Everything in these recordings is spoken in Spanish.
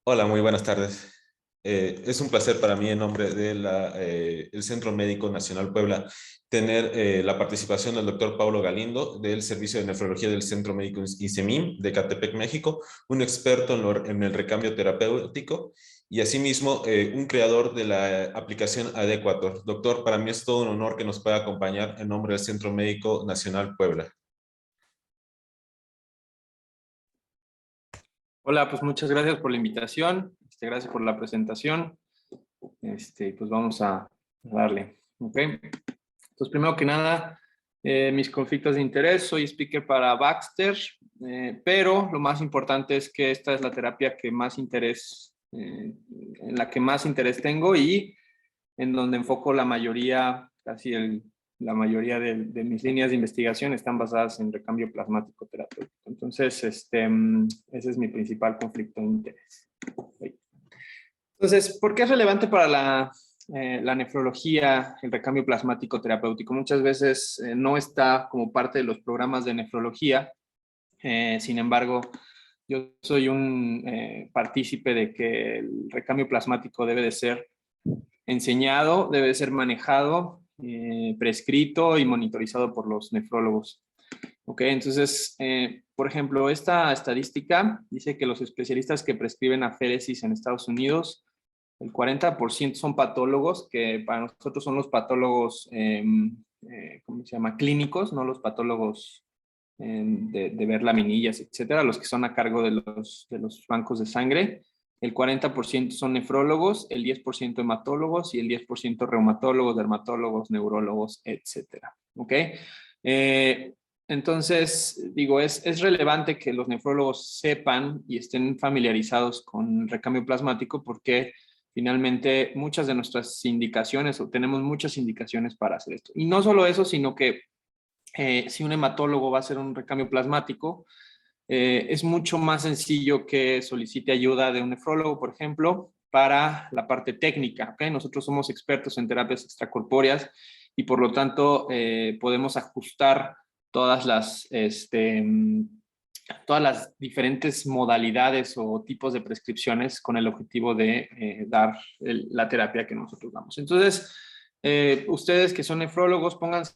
Hola, muy buenas tardes. Es un placer para mí, en nombre de el Centro Médico Nacional Puebla, tener la participación del doctor Paulo Galindo, del Servicio de Nefrología del Centro Médico ICEMIM de Catepec, México, un experto en el recambio terapéutico y asimismo un creador de la aplicación Adequator. Doctor, para mí es todo un honor que nos pueda acompañar en nombre del Centro Médico Nacional Puebla. Hola, pues muchas gracias por la invitación, gracias por la presentación. Pues vamos a darle, ¿ok? Entonces, primero que nada, mis conflictos de interés, soy speaker para Baxter, pero lo más importante es que esta es la terapia que más interés, en la que más interés tengo y en donde enfoco la mayoría, la mayoría de mis líneas de investigación están basadas en recambio plasmático terapéutico. Entonces, ese es mi principal conflicto de interés. Entonces, ¿por qué es relevante para la nefrología el recambio plasmático terapéutico? Muchas veces no está como parte de los programas de nefrología. Sin embargo, yo soy un partícipe de que el recambio plasmático debe de ser enseñado, debe ser manejado, prescrito y monitorizado por los nefrólogos. Ok, entonces, por ejemplo, esta estadística dice que los especialistas que prescriben aféresis en Estados Unidos, el 40% son patólogos, que para nosotros son los patólogos, ¿cómo se llama? Clínicos, no los patólogos de ver laminillas, etcétera, los que son a cargo de los bancos de sangre. El 40% son nefrólogos, el 10% hematólogos y el 10% reumatólogos, dermatólogos, neurólogos, etcétera. ¿Ok? Entonces, digo, es relevante que los nefrólogos sepan y estén familiarizados con recambio plasmático porque finalmente muchas de nuestras indicaciones, o tenemos muchas indicaciones para hacer esto. Y no solo eso, sino que si un hematólogo va a hacer un recambio plasmático, es mucho más sencillo que solicite ayuda de un nefrólogo, por ejemplo, para la parte técnica. ¿Okay? Nosotros somos expertos en terapias extracorpóreas y por lo tanto podemos ajustar todas todas las diferentes modalidades o tipos de prescripciones con el objetivo de dar la terapia que nosotros damos. Entonces, ustedes que son nefrólogos, pónganse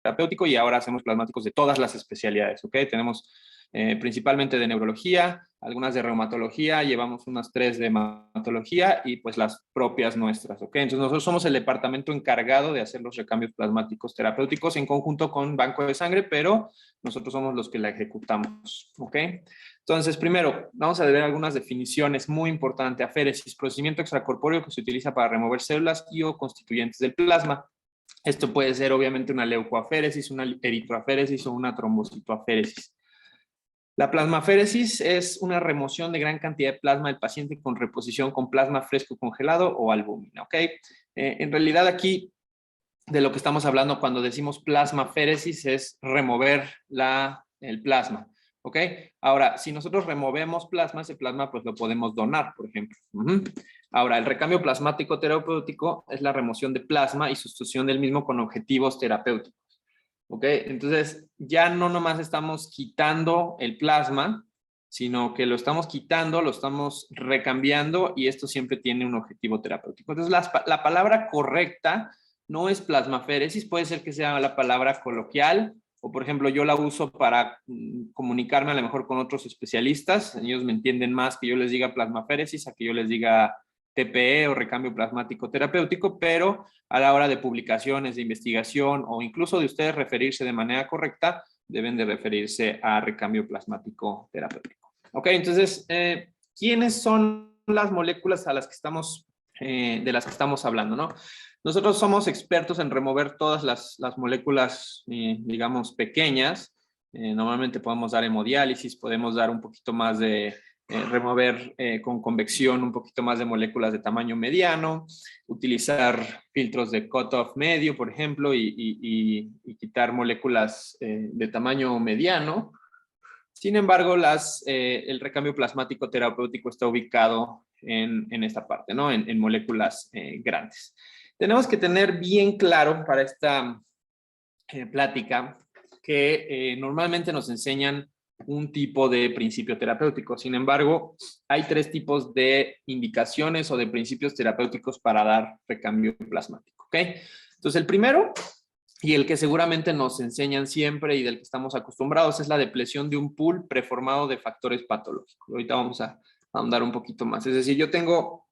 terapéutico y ahora hacemos plasmáticos de todas las especialidades, ¿ok? Tenemos principalmente de neurología, algunas de reumatología, llevamos unas 3 de hematología y pues las propias nuestras, ¿ok? Entonces nosotros somos el departamento encargado de hacer los recambios plasmáticos terapéuticos en conjunto con Banco de Sangre, pero nosotros somos los que la ejecutamos, ¿ok? Entonces, primero, vamos a ver algunas definiciones muy importantes. Aféresis, procedimiento extracorpóreo que se utiliza para remover células y o constituyentes del plasma. Esto puede ser obviamente una leucoaféresis, una eritroaféresis o una trombocitoaféresis. La plasmaféresis es una remoción de gran cantidad de plasma del paciente con reposición con plasma fresco congelado o albúmina, ¿ok? En realidad aquí de lo que estamos hablando cuando decimos plasmaféresis es remover el plasma, ¿ok? Ahora, si nosotros removemos plasma, ese plasma pues lo podemos donar, por ejemplo. Ahora, el recambio plasmático terapéutico es la remoción de plasma y sustitución del mismo con objetivos terapéuticos. ¿Ok? Entonces, ya no nomás estamos quitando el plasma, sino que lo estamos quitando, lo estamos recambiando y esto siempre tiene un objetivo terapéutico. Entonces, la palabra correcta no es plasmaféresis, puede ser que sea la palabra coloquial o, por ejemplo, yo la uso para comunicarme a lo mejor con otros especialistas. Ellos me entienden más que yo les diga plasmaféresis a que yo les diga TPE o recambio plasmático terapéutico, pero a la hora de publicaciones, de investigación o incluso de ustedes referirse de manera correcta, deben de referirse a recambio plasmático terapéutico. Ok, entonces, ¿quiénes son las moléculas a las que estamos, de las que estamos hablando, no? Nosotros somos expertos en remover todas las moléculas, digamos, pequeñas. Normalmente podemos dar hemodiálisis, podemos dar un poquito más de remover con convección un poquito más de moléculas de tamaño mediano, utilizar filtros de cutoff medio, por ejemplo, y quitar moléculas de tamaño mediano. Sin embargo, el recambio plasmático terapéutico está ubicado en esta parte, ¿no? En moléculas grandes. Tenemos que tener bien claro para esta plática que normalmente nos enseñan un tipo de principio terapéutico. Sin embargo, hay 3 tipos de indicaciones o de principios terapéuticos para dar recambio plasmático, ¿ok? Entonces, el primero, y el que seguramente nos enseñan siempre y del que estamos acostumbrados, es la depresión de un pool preformado de factores patológicos. Ahorita vamos a ahondar un poquito más. Es decir, yo tengo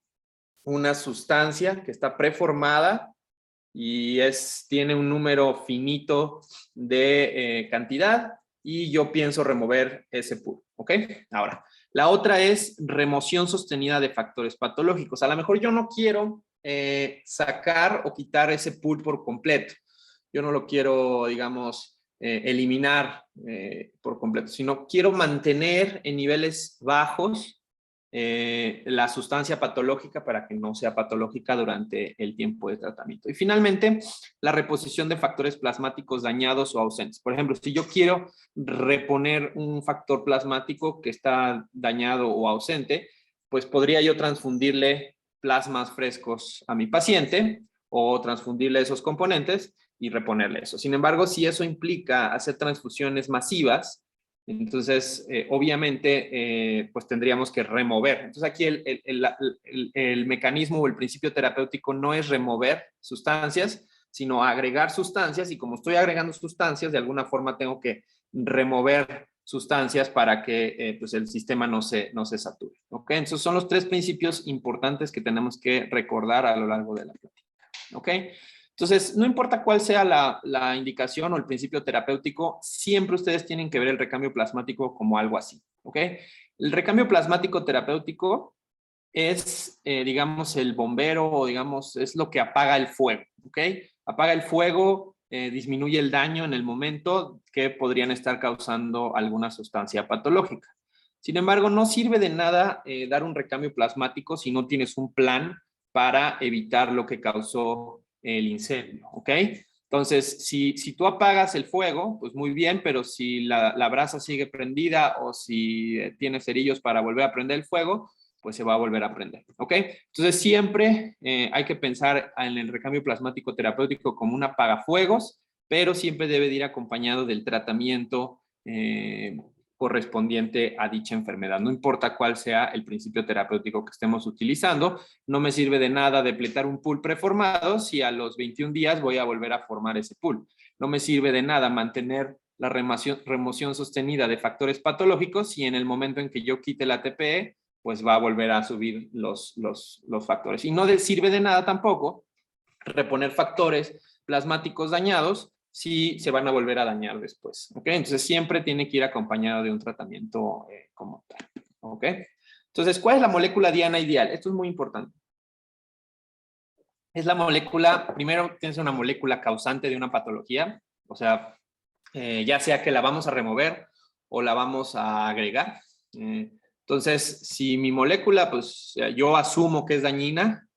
una sustancia que está preformada y tiene un número finito de cantidad y yo pienso remover ese pool, ¿ok? Ahora, la otra es remoción sostenida de factores patológicos. A lo mejor yo no quiero sacar o quitar ese pool por completo. Yo no lo quiero, digamos, eliminar por completo, sino quiero mantener en niveles bajos la sustancia patológica para que no sea patológica durante el tiempo de tratamiento. Y finalmente, la reposición de factores plasmáticos dañados o ausentes. Por ejemplo, si yo quiero reponer un factor plasmático que está dañado o ausente, pues podría yo transfundirle plasmas frescos a mi paciente o transfundirle esos componentes y reponerle eso. Sin embargo, si eso implica hacer transfusiones masivas, entonces, obviamente, pues tendríamos que remover. Entonces, aquí el mecanismo o el principio terapéutico no es remover sustancias, sino agregar sustancias, y como estoy agregando sustancias, de alguna forma tengo que remover sustancias para que pues el sistema no se sature. ¿Ok? Entonces, son los 3 principios importantes que tenemos que recordar a lo largo de la plática. ¿Ok? Entonces, no importa cuál sea la indicación o el principio terapéutico, siempre ustedes tienen que ver el recambio plasmático como algo así, ¿ok? El recambio plasmático terapéutico es, digamos, el bombero o, digamos, es lo que apaga el fuego, ¿ok? Apaga el fuego, disminuye el daño en el momento que podrían estar causando alguna sustancia patológica. Sin embargo, no sirve de nada dar un recambio plasmático si no tienes un plan para evitar lo que causó el incendio, ¿ok? Entonces, si tú apagas el fuego, pues muy bien, pero si la brasa sigue prendida o si tienes cerillos para volver a prender el fuego, pues se va a volver a prender, ¿ok? Entonces, siempre hay que pensar en el recambio plasmático terapéutico como un apagafuegos, pero siempre debe de ir acompañado del tratamiento correspondiente a dicha enfermedad. No importa cuál sea el principio terapéutico que estemos utilizando, no me sirve de nada depletar un pool preformado si a los 21 días voy a volver a formar ese pool. No me sirve de nada mantener la remoción sostenida de factores patológicos si en el momento en que yo quite la TPE, pues va a volver a subir los factores. Y no sirve de nada tampoco reponer factores plasmáticos dañados si se van a volver a dañar después, ¿ok? Entonces siempre tiene que ir acompañado de un tratamiento como tal, ¿ok? Entonces, ¿cuál es la molécula diana ideal? Esto es muy importante. Es la molécula, primero tienes una molécula causante de una patología, o sea, ya sea que la vamos a remover o la vamos a agregar. Entonces, si mi molécula, pues yo asumo que es dañina,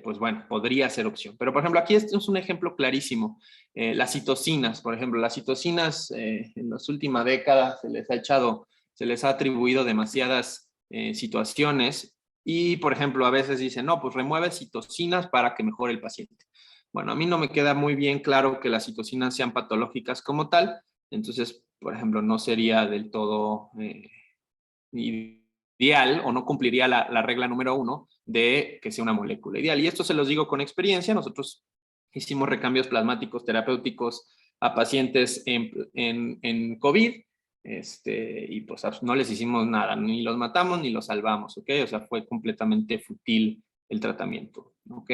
pues bueno, podría ser opción. Pero, por ejemplo, aquí este es un ejemplo clarísimo. Las citocinas, por ejemplo, las citocinas en las últimas décadas se les ha atribuido demasiadas situaciones y, por ejemplo, a veces dicen, no, pues remueve citocinas para que mejore el paciente. Bueno, a mí no me queda muy bien claro que las citocinas sean patológicas como tal, entonces, por ejemplo, no sería del todo ideal o no cumpliría la regla número 1 de que sea una molécula ideal. Y esto se los digo con experiencia. Nosotros hicimos recambios plasmáticos terapéuticos a pacientes en COVID y pues no les hicimos nada, ni los matamos ni los salvamos, ¿ok? O sea, fue completamente fútil el tratamiento, ¿ok?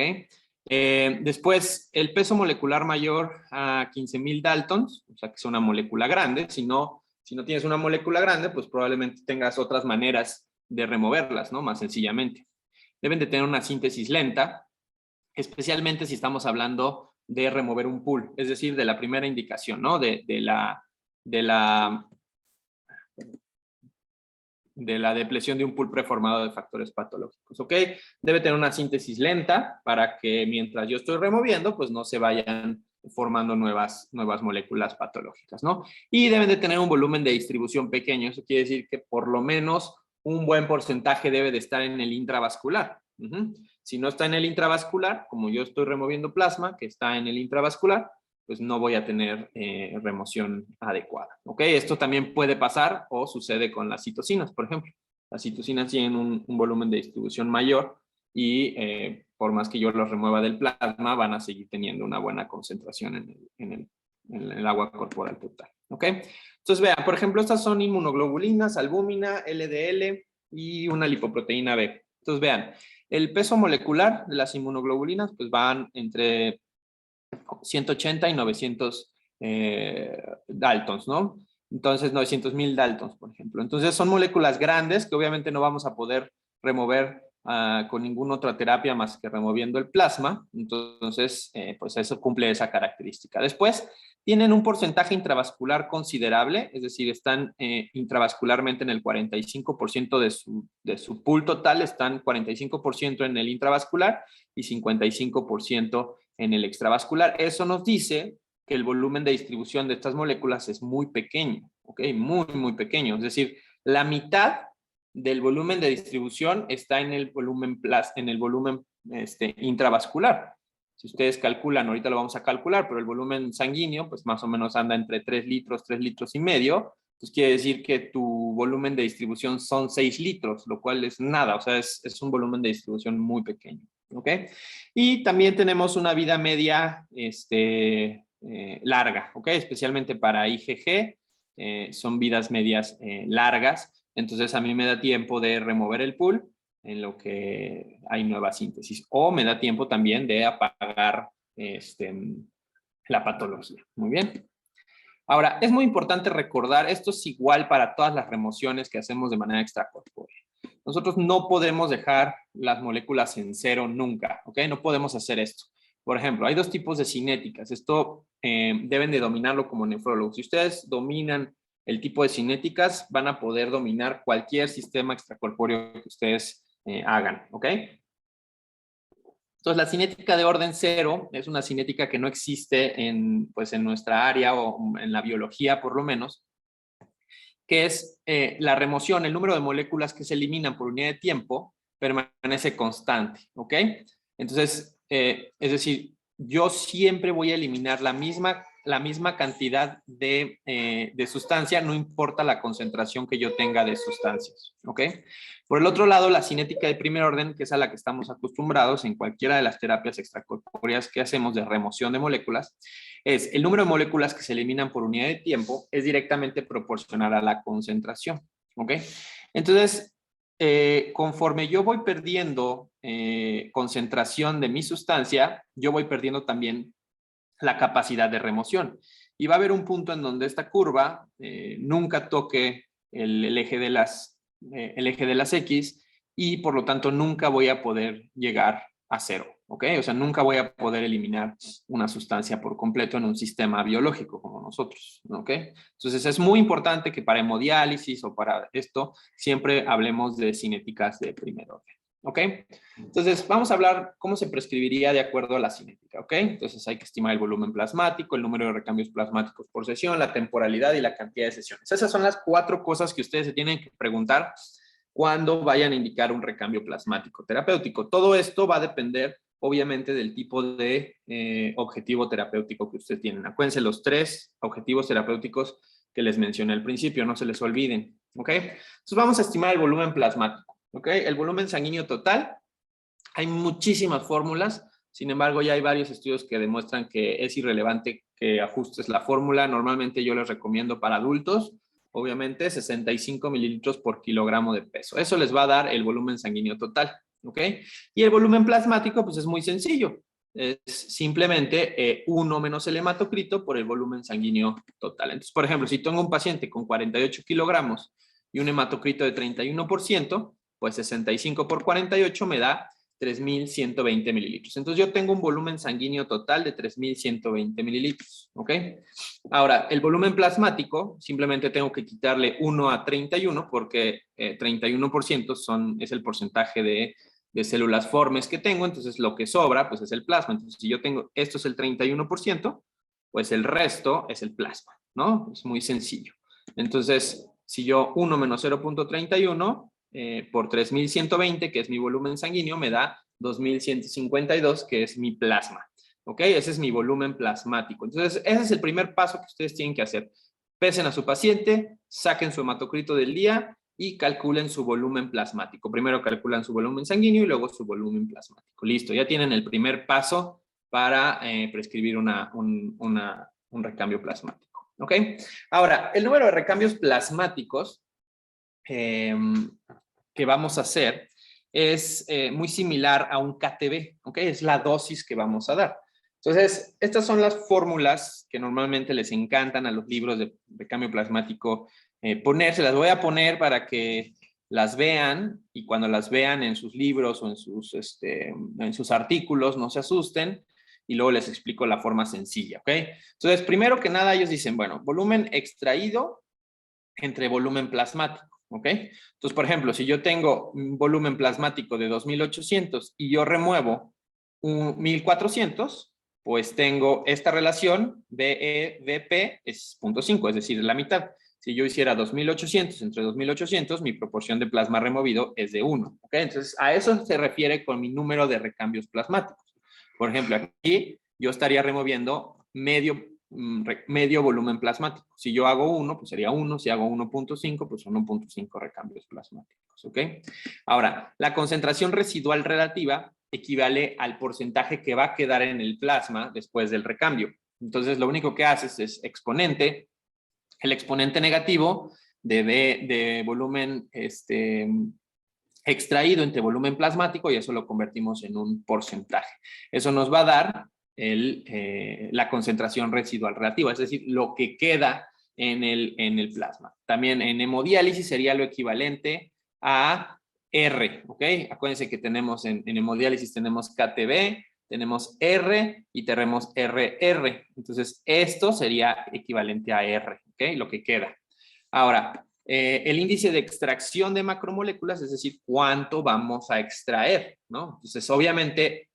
Después, el peso molecular mayor a 15,000 Daltons, o sea que es una molécula grande. Si no tienes una molécula grande, pues probablemente tengas otras maneras de removerlas, ¿no? Más sencillamente. Deben de tener una síntesis lenta, especialmente si estamos hablando de remover un pool, es decir, de la primera indicación, ¿no? De la depresión de un pool preformado de factores patológicos, ¿ok? Debe tener una síntesis lenta para que mientras yo estoy removiendo, pues no se vayan formando nuevas moléculas patológicas, ¿no? Y deben de tener un volumen de distribución pequeño. Eso quiere decir que por lo menos un buen porcentaje debe de estar en el intravascular. Si no está en el intravascular, como yo estoy removiendo plasma, que está en el intravascular, pues no voy a tener remoción adecuada. ¿Ok? Esto también puede pasar o sucede con las citocinas, por ejemplo. Las citocinas tienen un volumen de distribución mayor y por más que yo los remueva del plasma, van a seguir teniendo una buena concentración en el agua corporal total. ¿Ok? Entonces, vean, por ejemplo, estas son inmunoglobulinas, albúmina, LDL y una lipoproteína B. Entonces, vean, el peso molecular de las inmunoglobulinas pues van entre 180 y 900 Daltons, ¿no? Entonces, 900,000 Daltons, por ejemplo. Entonces, son moléculas grandes que obviamente no vamos a poder remover con ninguna otra terapia más que removiendo el plasma. Entonces, pues eso cumple esa característica. Después, tienen un porcentaje intravascular considerable, es decir, están intravascularmente en el 45% de su pool total, están 45% en el intravascular y 55% en el extravascular. Eso nos dice que el volumen de distribución de estas moléculas es muy pequeño, ¿ok? Muy, muy pequeño. Es decir, la mitad del volumen de distribución está en el volumen, intravascular. Si ustedes calculan, ahorita lo vamos a calcular, pero el volumen sanguíneo, pues más o menos anda entre 3 litros, 3 litros y medio. Pues quiere decir que tu volumen de distribución son 6 litros, lo cual es nada, o sea, es un volumen de distribución muy pequeño, ¿ok? Y también tenemos una vida media larga, ¿ok? Especialmente para IgG, son vidas medias largas, entonces a mí me da tiempo de remover el pool en lo que hay nueva síntesis, o me da tiempo también de apagar la patología. Muy bien. Ahora, es muy importante recordar, esto es igual para todas las remociones que hacemos de manera extracorpórea. Nosotros no podemos dejar las moléculas en cero nunca, ¿ok? No podemos hacer esto. Por ejemplo, hay dos tipos de cinéticas. Esto deben de dominarlo como nefrólogos. Si ustedes dominan el tipo de cinéticas, van a poder dominar cualquier sistema extracorpóreo que ustedes hagan, ¿ok? Entonces, la cinética de orden cero es una cinética que no existe pues, en nuestra área o en la biología, por lo menos, que es la remoción, el número de moléculas que se eliminan por unidad de tiempo permanece constante, ¿ok? Entonces, es decir, yo siempre voy a eliminar la misma cantidad de sustancia, no importa la concentración que yo tenga de sustancias, ¿ok? Por el otro lado, la cinética de primer orden, que es a la que estamos acostumbrados en cualquiera de las terapias extracorpóreas que hacemos de remoción de moléculas, es el número de moléculas que se eliminan por unidad de tiempo es directamente proporcional a la concentración, ¿ok? Entonces, conforme yo voy perdiendo concentración de mi sustancia, yo voy perdiendo también la capacidad de remoción. Y va a haber un punto en donde esta curva nunca toque el eje de las X y por lo tanto nunca voy a poder llegar a cero, ¿ok? O sea, nunca voy a poder eliminar una sustancia por completo en un sistema biológico como nosotros, ¿ok? Entonces es muy importante que para hemodiálisis o para esto siempre hablemos de cinéticas de primer orden, ¿ok? Entonces vamos a hablar cómo se prescribiría de acuerdo a la cinética, ¿ok? Entonces hay que estimar el volumen plasmático, el número de recambios plasmáticos por sesión, la temporalidad y la cantidad de sesiones. Esas son las 4 cosas que ustedes se tienen que preguntar cuando vayan a indicar un recambio plasmático terapéutico. Todo esto va a depender, obviamente, del tipo de objetivo terapéutico que ustedes tienen. Acuérdense los 3 objetivos terapéuticos que les mencioné al principio, no se les olviden, ¿ok? Entonces vamos a estimar el volumen plasmático, ¿ok? El volumen sanguíneo total, hay muchísimas fórmulas, sin embargo, ya hay varios estudios que demuestran que es irrelevante que ajustes la fórmula. Normalmente yo les recomiendo para adultos, obviamente 65 mililitros por kilogramo de peso. Eso les va a dar el volumen sanguíneo total, ¿ok? Y el volumen plasmático, pues es muy sencillo. Es simplemente 1 menos el hematocrito por el volumen sanguíneo total. Entonces, por ejemplo, si tengo un paciente con 48 kilogramos y un hematocrito de 31%, pues 65 por 48 me da 3,120 mililitros. Entonces yo tengo un volumen sanguíneo total de 3,120 mililitros, ¿ok? Ahora, el volumen plasmático, simplemente tengo que quitarle 1 a 31 porque 31% es el porcentaje de células formes que tengo, entonces lo que sobra pues es el plasma. Entonces si yo tengo, esto es el 31%, pues el resto es el plasma, ¿no? Es muy sencillo. Entonces, si yo 1 menos 0.31, por 3.120, que es mi volumen sanguíneo, me da 2.152, que es mi plasma. ¿Ok? Ese es mi volumen plasmático. Entonces, ese es el primer paso que ustedes tienen que hacer. Pesen a su paciente, saquen su hematocrito del día y calculen su volumen plasmático. Primero calculan su volumen sanguíneo y luego su volumen plasmático. Listo, ya tienen el primer paso para prescribir un recambio plasmático. ¿Ok? Ahora, el número de recambios plasmáticos que vamos a hacer es muy similar a un KTB, ¿ok? Es la dosis que vamos a dar. Entonces, estas son las fórmulas que normalmente les encantan a los libros de cambio plasmático poner. Se las voy a poner para que las vean y cuando las vean en sus libros o en sus artículos no se asusten y luego les explico la forma sencilla, ¿ok? Entonces, primero que nada ellos dicen, bueno, volumen extraído entre volumen plasmático. ¿Ok? Entonces, por ejemplo, si yo tengo un volumen plasmático de 2.800 y yo remuevo 1.400, pues tengo esta relación BE-BP es 0.5, es decir, la mitad. Si yo hiciera 2.800 entre 2.800, mi proporción de plasma removido es de 1. ¿Ok? Entonces, a eso se refiere con mi número de recambios plasmáticos. Por ejemplo, aquí yo estaría removiendo medio volumen plasmático. Si yo hago 1, pues sería 1. Si hago 1.5, pues 1.5 recambios plasmáticos. ¿Ok? Ahora, la concentración residual relativa equivale al porcentaje que va a quedar en el plasma después del recambio. Entonces, lo único que haces es exponente. El exponente negativo de volumen extraído entre volumen plasmático y eso lo convertimos en un porcentaje. Eso nos va a dar la concentración residual relativa, es decir, lo que queda en el plasma. También en hemodiálisis sería lo equivalente a R, ¿ok? Acuérdense que tenemos en hemodiálisis tenemos KTB, tenemos R y tenemos RR. Entonces, esto sería equivalente a R, ¿ok? Lo que queda. Ahora, el índice de extracción de macromoléculas, es decir, cuánto vamos a extraer, ¿no? Entonces, obviamente,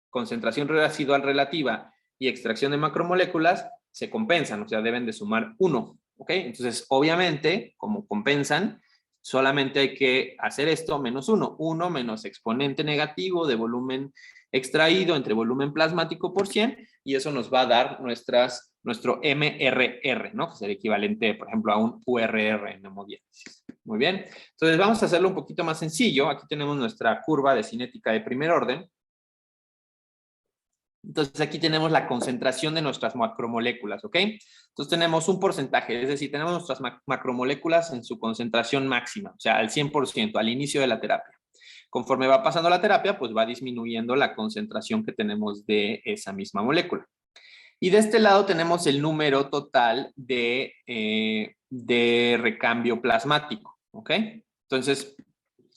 concentración residual relativa y extracción de macromoléculas se compensan, o sea, deben de sumar 1, ¿ok? Entonces, obviamente, como compensan, solamente hay que hacer esto menos 1. 1 menos exponente negativo de volumen extraído entre volumen plasmático por 100 y eso nos va a dar nuestro MRR, ¿no? Que sería equivalente, por ejemplo, a un URR en hemodiálisis. Muy bien. Entonces, vamos a hacerlo un poquito más sencillo. Aquí tenemos nuestra curva de cinética de primer orden. Entonces, aquí tenemos la concentración de nuestras macromoléculas, ¿ok? Entonces, tenemos un porcentaje, es decir, tenemos nuestras macromoléculas en su concentración máxima, o sea, al 100%, al inicio de la terapia. Conforme va pasando la terapia, pues va disminuyendo la concentración que tenemos de esa misma molécula. Y de este lado tenemos el número total de recambio plasmático, ¿ok? Entonces,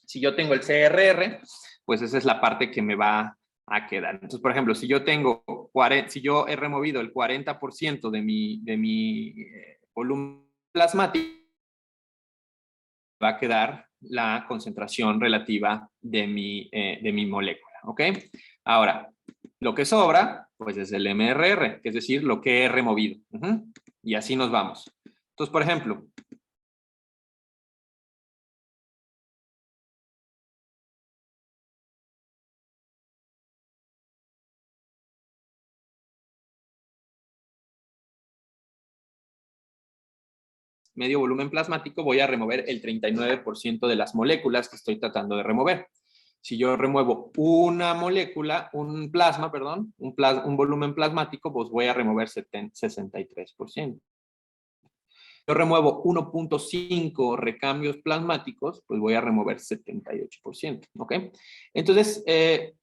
si yo tengo el CRR, pues esa es la parte que me va a quedar. Entonces, por ejemplo, si yo he removido el 40% de mi volumen plasmático, va a quedar la concentración relativa de mi molécula, ¿ok? Ahora, lo que sobra, pues es el MRR, que es decir, lo que he removido. Y así nos vamos. Entonces, por ejemplo, medio volumen plasmático, voy a remover el 39% de las moléculas que estoy tratando de remover. Si yo remuevo una molécula, un volumen plasmático, pues voy a remover 63%. Yo remuevo 1.5 recambios plasmáticos, pues voy a remover 78%, ¿ok? Entonces,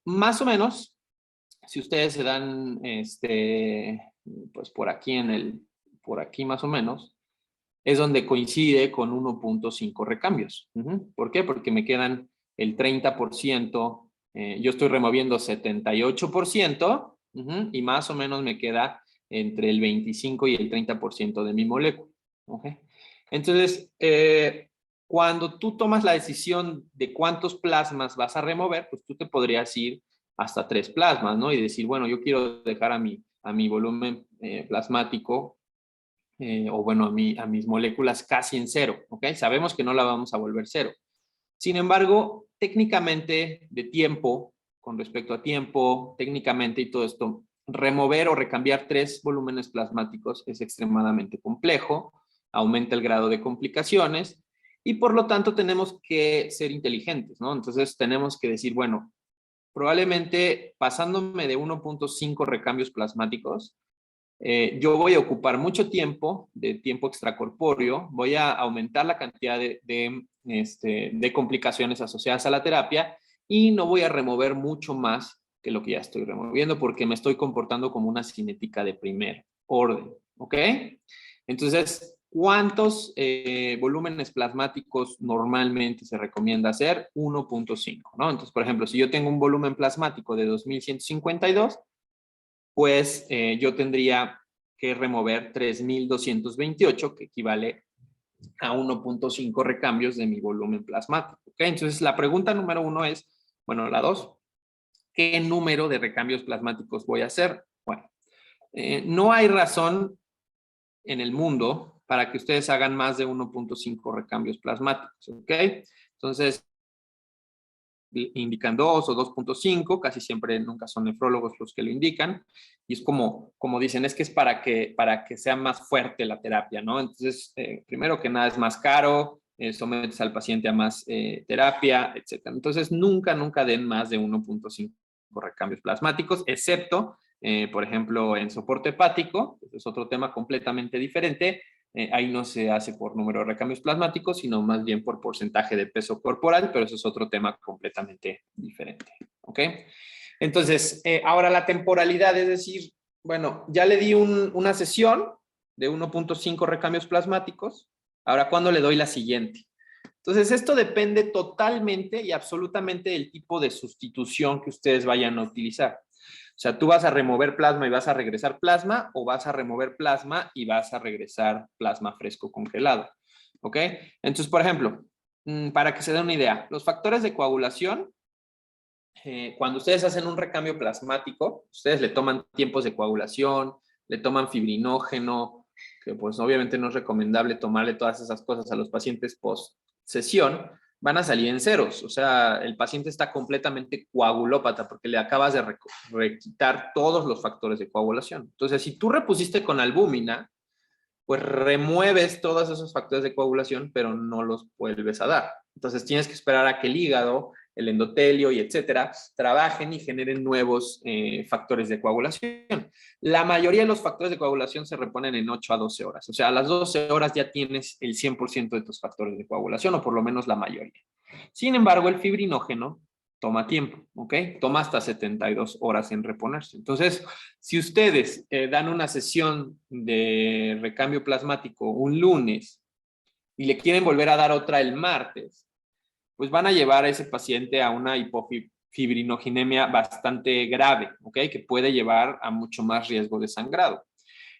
más o menos, si ustedes se dan, pues por aquí más o menos, es donde coincide con 1.5 recambios. ¿Por qué? Porque me quedan el 30%, yo estoy removiendo 78%, y más o menos me queda entre el 25 y el 30% de mi molécula. ¿Okay? Entonces, cuando tú tomas la decisión de cuántos plasmas vas a remover, pues tú te podrías ir hasta 3 plasmas, ¿no? Y decir, bueno, yo quiero dejar a mi volumen plasmático o bueno, a mis moléculas casi en cero, ¿ok? Sabemos que no la vamos a volver cero. Sin embargo, técnicamente de tiempo, con respecto a tiempo, técnicamente y todo esto, remover o recambiar 3 volúmenes plasmáticos es extremadamente complejo, aumenta el grado de complicaciones y por lo tanto tenemos que ser inteligentes, ¿no? Entonces tenemos que decir, bueno, probablemente pasándome de 1.5 recambios plasmáticos, yo voy a ocupar mucho tiempo, de tiempo extracorpóreo, voy a aumentar la cantidad de complicaciones asociadas a la terapia y no voy a remover mucho más que lo que ya estoy removiendo porque me estoy comportando como una cinética de primer orden, ¿ok? Entonces, ¿cuántos volúmenes plasmáticos normalmente se recomienda hacer? 1.5, ¿no? Entonces, por ejemplo, si yo tengo un volumen plasmático de 2152, pues yo tendría que remover 3228, que equivale a 1.5 recambios de mi volumen plasmático. ¿Okay? Entonces, la pregunta número 1 es, bueno, la 2, ¿qué número de recambios plasmáticos voy a hacer? Bueno, no hay razón en el mundo para que ustedes hagan más de 1.5 recambios plasmáticos. ¿Ok? Entonces, indican 2 o 2.5, casi siempre nunca son nefrólogos los que lo indican, y es como dicen, es que es para que sea más fuerte la terapia, ¿no? Entonces, primero que nada es más caro, sometes al paciente a más terapia, etc. Entonces, nunca den más de 1.5 recambios plasmáticos, excepto, por ejemplo, en soporte hepático, que es otro tema completamente diferente. Ahí no se hace por número de recambios plasmáticos, sino más bien por porcentaje de peso corporal, pero eso es otro tema completamente diferente. ¿Ok? Entonces, ahora la temporalidad, es decir, bueno, ya le di una sesión de 1.5 recambios plasmáticos, ahora, ¿cuándo le doy la siguiente? Entonces, esto depende totalmente y absolutamente del tipo de sustitución que ustedes vayan a utilizar. O sea, tú vas a remover plasma y vas a regresar plasma, o vas a remover plasma y vas a regresar plasma fresco congelado. ¿Ok? Entonces, por ejemplo, para que se den una idea, los factores de coagulación, cuando ustedes hacen un recambio plasmático, ustedes le toman tiempos de coagulación, le toman fibrinógeno, que pues obviamente no es recomendable tomarle todas esas cosas a los pacientes post sesión, van a salir en ceros. O sea, el paciente está completamente coagulópata porque le acabas de requitar todos los factores de coagulación. Entonces, si tú repusiste con albúmina, pues remueves todos esos factores de coagulación, pero no los vuelves a dar. Entonces, tienes que esperar a que el hígado, el endotelio y etcétera, trabajen y generen nuevos factores de coagulación. La mayoría de los factores de coagulación se reponen en 8 a 12 horas. O sea, a las 12 horas ya tienes el 100% de tus factores de coagulación, o por lo menos la mayoría. Sin embargo, el fibrinógeno toma tiempo, ¿ok? Toma hasta 72 horas en reponerse. Entonces, si ustedes dan una sesión de recambio plasmático un lunes y le quieren volver a dar otra el martes, pues van a llevar a ese paciente a una hipofibrinogénemia bastante grave, ¿ok? Que puede llevar a mucho más riesgo de sangrado.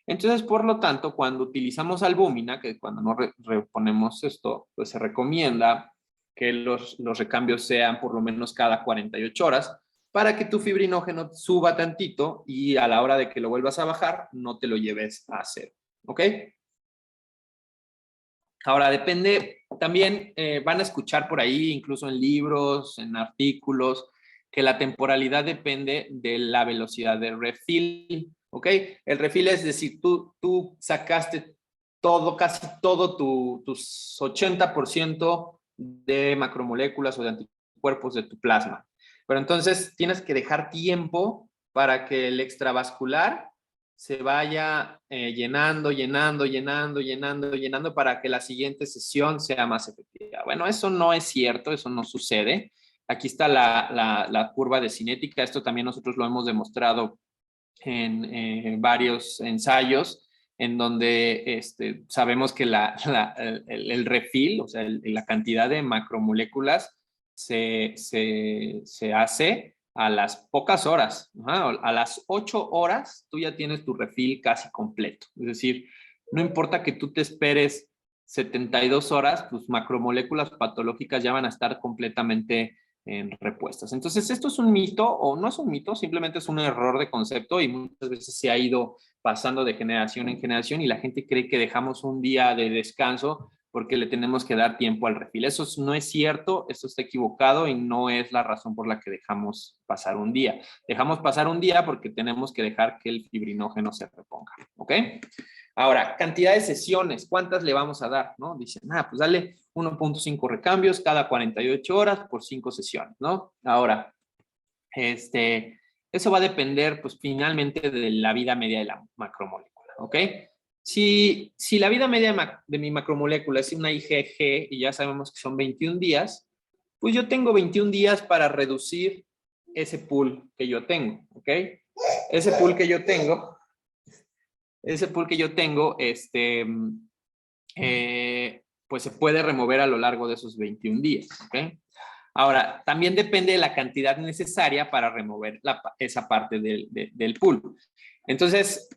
Entonces, por lo tanto, cuando utilizamos albúmina, que cuando no reponemos esto, pues se recomienda que los recambios sean por lo menos cada 48 horas para que tu fibrinógeno suba tantito y a la hora de que lo vuelvas a bajar, no te lo lleves a cero. ¿Ok? Ahora, depende, también van a escuchar por ahí, incluso en libros, en artículos, que la temporalidad depende de la velocidad del refill, ¿ok? El refill es decir, tú sacaste todo, casi todo tus 80% de macromoléculas o de anticuerpos de tu plasma. Pero entonces tienes que dejar tiempo para que el extravascular se vaya llenando para que la siguiente sesión sea más efectiva. Bueno, eso no es cierto, eso no sucede. Aquí está la curva de cinética. Esto también nosotros lo hemos demostrado en varios ensayos en donde sabemos que el refill, o sea, la cantidad de macromoléculas se hace a las pocas horas. A las 8 horas tú ya tienes tu refill casi completo. Es decir, no importa que tú te esperes 72 horas, tus macromoléculas patológicas ya van a estar completamente en repuestas. Entonces, esto es un mito o no es un mito, simplemente es un error de concepto y muchas veces se ha ido pasando de generación en generación y la gente cree que dejamos un día de descanso porque le tenemos que dar tiempo al refil. Eso no es cierto, esto está equivocado y no es la razón por la que dejamos pasar un día. Dejamos pasar un día porque tenemos que dejar que el fibrinógeno se reponga, ¿ok? Ahora, cantidad de sesiones, ¿cuántas le vamos a dar? ¿No? Dicen, pues dale 1.5 recambios cada 48 horas por 5 sesiones, ¿no? Ahora, eso va a depender, pues, finalmente de la vida media de la macromolécula, ¿ok? Si la vida media de mi macromolécula es una IgG y ya sabemos que son 21 días, pues yo tengo 21 días para reducir ese pool que yo tengo, ¿ok? Ese pool que yo tengo, pues se puede remover a lo largo de esos 21 días, ¿ok? Ahora, también depende de la cantidad necesaria para remover esa parte del pool. Entonces,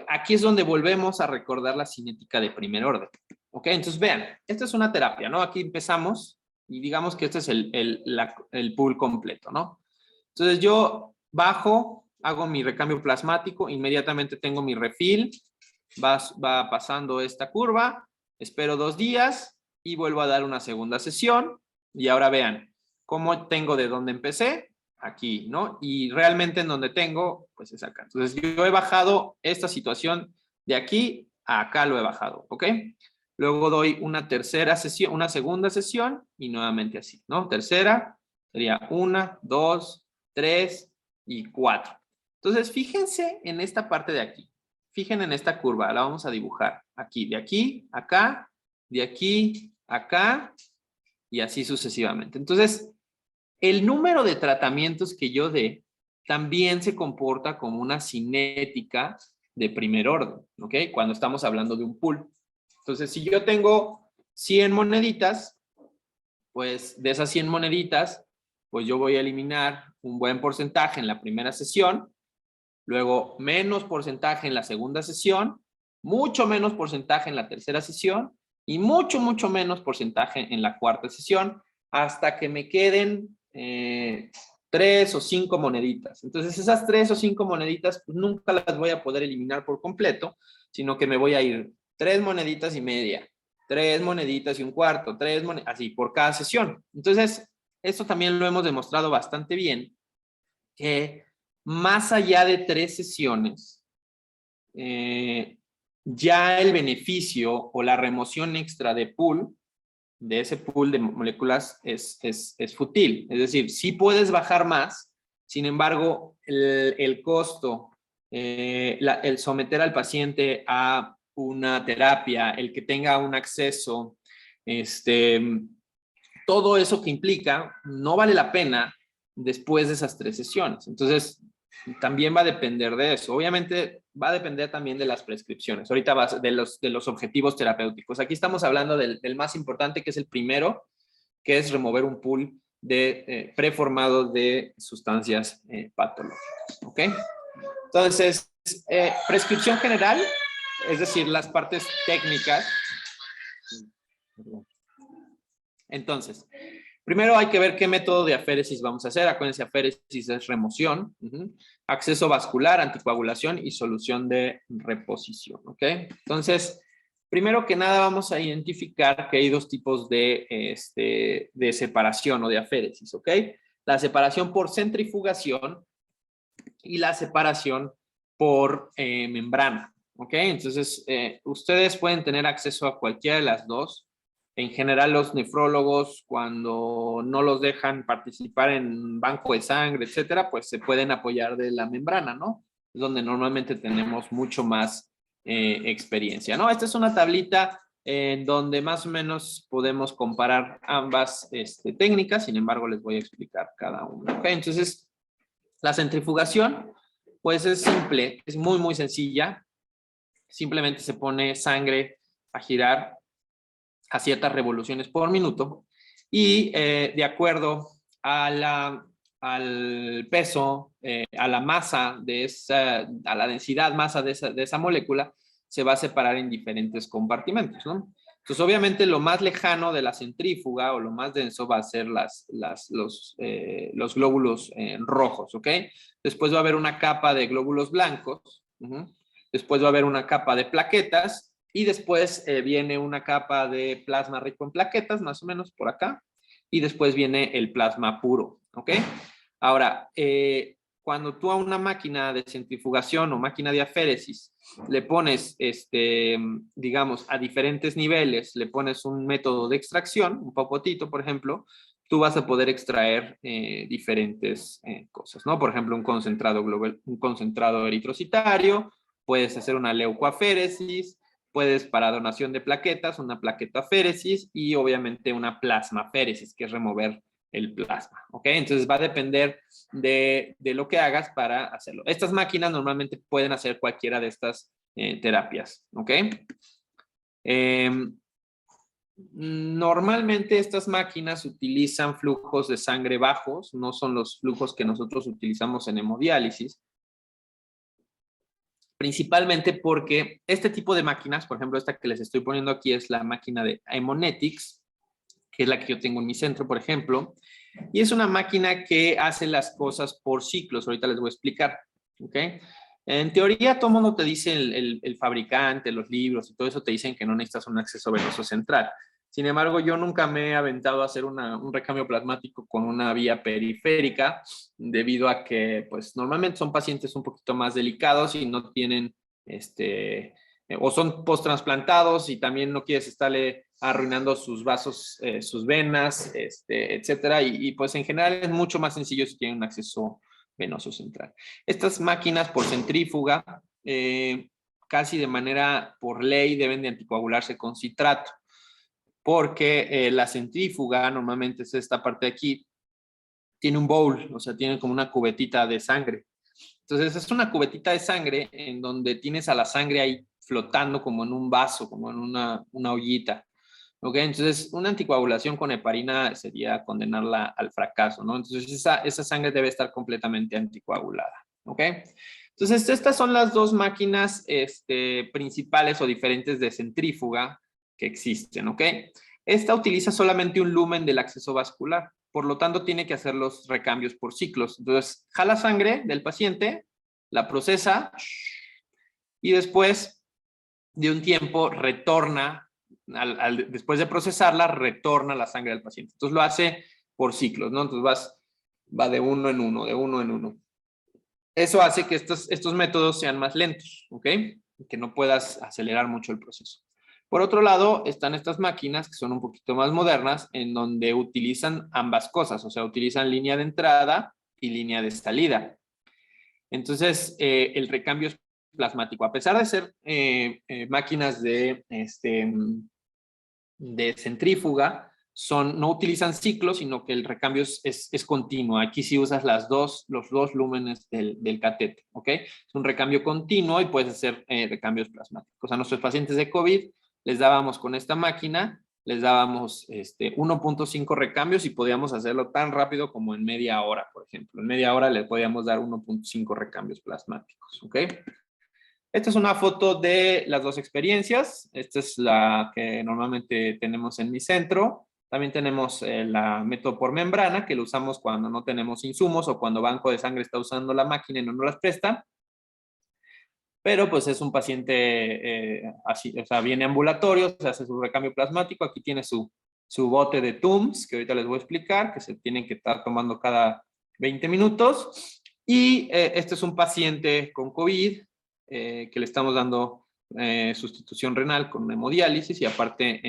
aquí es donde volvemos a recordar la cinética de primer orden. ¿Ok? Entonces, vean, esta es una terapia, ¿no? Aquí empezamos y digamos que este es el pool completo, ¿no? Entonces, yo bajo, hago mi recambio plasmático, inmediatamente tengo mi refil, va pasando esta curva, espero 2 días y vuelvo a dar una segunda sesión. Y ahora vean, ¿cómo tengo de dónde empecé? Aquí, ¿no? Y realmente en donde tengo, pues es acá. Entonces, yo he bajado esta situación de aquí a acá, lo he bajado, ¿ok? Luego doy una tercera sesión, una segunda sesión y nuevamente así, ¿no? Tercera sería 1, 2, 3 y 4. Entonces, fíjense en esta parte de aquí. Fíjense en esta curva, la vamos a dibujar aquí, de aquí, acá, de aquí, acá y así sucesivamente. Entonces, el número de tratamientos que yo dé también se comporta como una cinética de primer orden, ¿ok? Cuando estamos hablando de un pool. Entonces, si yo tengo 100 moneditas, pues de esas 100 moneditas, pues yo voy a eliminar un buen porcentaje en la primera sesión, luego menos porcentaje en la segunda sesión, mucho menos porcentaje en la tercera sesión y mucho, mucho menos porcentaje en la cuarta sesión, hasta que me queden 3 o 5 moneditas. Entonces, esas 3 o 5 moneditas pues, nunca las voy a poder eliminar por completo, sino que me voy a ir 3 moneditas y media, 3 moneditas y un cuarto, 3 moneditas, así, por cada sesión. Entonces, esto también lo hemos demostrado bastante bien, que más allá de 3 sesiones, ya el beneficio o la remoción extra de ese pool de moléculas es fútil. Es decir, sí puedes bajar más, sin embargo, el costo, el someter al paciente a una terapia, el que tenga un acceso, todo eso que implica, no vale la pena después de esas 3 sesiones. Entonces, también va a depender de eso. Obviamente, va a depender también de las prescripciones. Ahorita va de los objetivos terapéuticos. Aquí estamos hablando del más importante, que es el primero, que es remover un pool preformado de sustancias patológicas. ¿Ok? Entonces, prescripción general, es decir, las partes técnicas. Entonces, primero hay que ver qué método de aféresis vamos a hacer. Acuérdense, aféresis es remoción, acceso vascular, anticoagulación y solución de reposición, ¿ok? Entonces, primero que nada vamos a identificar que hay 2 tipos de separación o de aféresis, ¿ok? La separación por centrifugación y la separación por membrana, ¿ok? Entonces, ustedes pueden tener acceso a cualquiera de las 2. En general, los nefrólogos, cuando no los dejan participar en banco de sangre, etcétera, pues se pueden apoyar de la membrana, ¿no? Es donde normalmente tenemos mucho más experiencia, ¿no? Esta es una tablita en donde más o menos podemos comparar ambas técnicas, sin embargo, les voy a explicar cada una, ¿ok? Entonces, la centrifugación, pues es simple, es muy, muy sencilla. Simplemente se pone sangre a girar a ciertas revoluciones por minuto y de acuerdo al peso, a la masa a la densidad masa de esa molécula, se va a separar en diferentes compartimentos, ¿no? Entonces, obviamente, lo más lejano de la centrífuga o lo más denso va a ser los glóbulos rojos, ¿ok? Después va a haber una capa de glóbulos blancos, después va a haber una capa de plaquetas y después viene una capa de plasma rico en plaquetas, más o menos por acá, y después viene el plasma puro, ¿ok? Ahora, cuando tú a una máquina de centrifugación o máquina de aféresis le pones, digamos, a diferentes niveles, le pones un método de extracción, un popotito, por ejemplo, tú vas a poder extraer diferentes cosas, ¿no? Por ejemplo, un concentrado global, un concentrado eritrocitario, puedes hacer una leucoaféresis, puedes para donación de plaquetas, una plaquetaféresis y obviamente una plasmaféresis, que es remover el plasma, ¿ok? Entonces va a depender de lo que hagas para hacerlo. Estas máquinas normalmente pueden hacer cualquiera de estas terapias, ¿ok? Normalmente estas máquinas utilizan flujos de sangre bajos, no son los flujos que nosotros utilizamos en hemodiálisis, principalmente porque este tipo de máquinas, por ejemplo, esta que les estoy poniendo aquí es la máquina de Haemonetics, que es la que yo tengo en mi centro, por ejemplo, y es una máquina que hace las cosas por ciclos. Ahorita les voy a explicar, ¿ok? En teoría, todo el mundo te dice, el fabricante, los libros y todo eso te dicen que no necesitas un acceso venoso central. Sin embargo, yo nunca me he aventado a hacer un recambio plasmático con una vía periférica, debido a que, pues, normalmente son pacientes un poquito más delicados y no tienen, o son post-transplantados y también no quieres estarle arruinando sus vasos, sus venas, etcétera. Y pues en general es mucho más sencillo si tienen un acceso venoso central. Estas máquinas por centrífuga, casi de manera por ley, deben de anticoagularse con citrato, porque la centrífuga, normalmente es esta parte de aquí, tiene un bowl, o sea, tiene como una cubetita de sangre. Entonces es una cubetita de sangre en donde tienes a la sangre ahí flotando como en un vaso, como en una ollita. ¿Ok? Entonces, una anticoagulación con heparina sería condenarla al fracaso, ¿no? Entonces, esa sangre debe estar completamente anticoagulada. ¿Ok? Entonces, estas son las dos máquinas principales o diferentes de centrífuga que existen. ¿Ok? Esta utiliza solamente un lumen del acceso vascular. Por lo tanto, tiene que hacer los recambios por ciclos. Entonces, jala sangre del paciente, la procesa y después de un tiempo retorna, después de procesarla, retorna la sangre del paciente. Entonces lo hace por ciclos, ¿no? Entonces va de uno en uno, de uno en uno. Eso hace que estos métodos sean más lentos, ¿ok? Que no puedas acelerar mucho el proceso. Por otro lado, están estas máquinas que son un poquito más modernas, en donde utilizan ambas cosas, o sea, utilizan línea de entrada y línea de salida. Entonces, el recambio es plasmático. A pesar de ser máquinas de centrífuga, no utilizan ciclos, sino que el recambio es continuo. Aquí sí usas los dos lúmenes del catéter, ¿ok? Es un recambio continuo y puedes hacer recambios plasmáticos. A nuestros pacientes de COVID les dábamos con esta máquina, les dábamos 1.5 recambios y podíamos hacerlo tan rápido como en media hora, por ejemplo. En media hora le podíamos dar 1.5 recambios plasmáticos, ¿ok? Esta es una foto de las dos experiencias. Esta es la que normalmente tenemos en mi centro. También tenemos la método por membrana, que lo usamos cuando no tenemos insumos o cuando Banco de Sangre está usando la máquina y no nos las presta. Pero pues es un paciente así, o sea, viene ambulatorio, se hace su recambio plasmático. Aquí tiene su bote de TUMS, que ahorita les voy a explicar, que se tienen que estar tomando cada 20 minutos. Y este es un paciente con COVID, que le estamos dando sustitución renal con hemodiálisis y aparte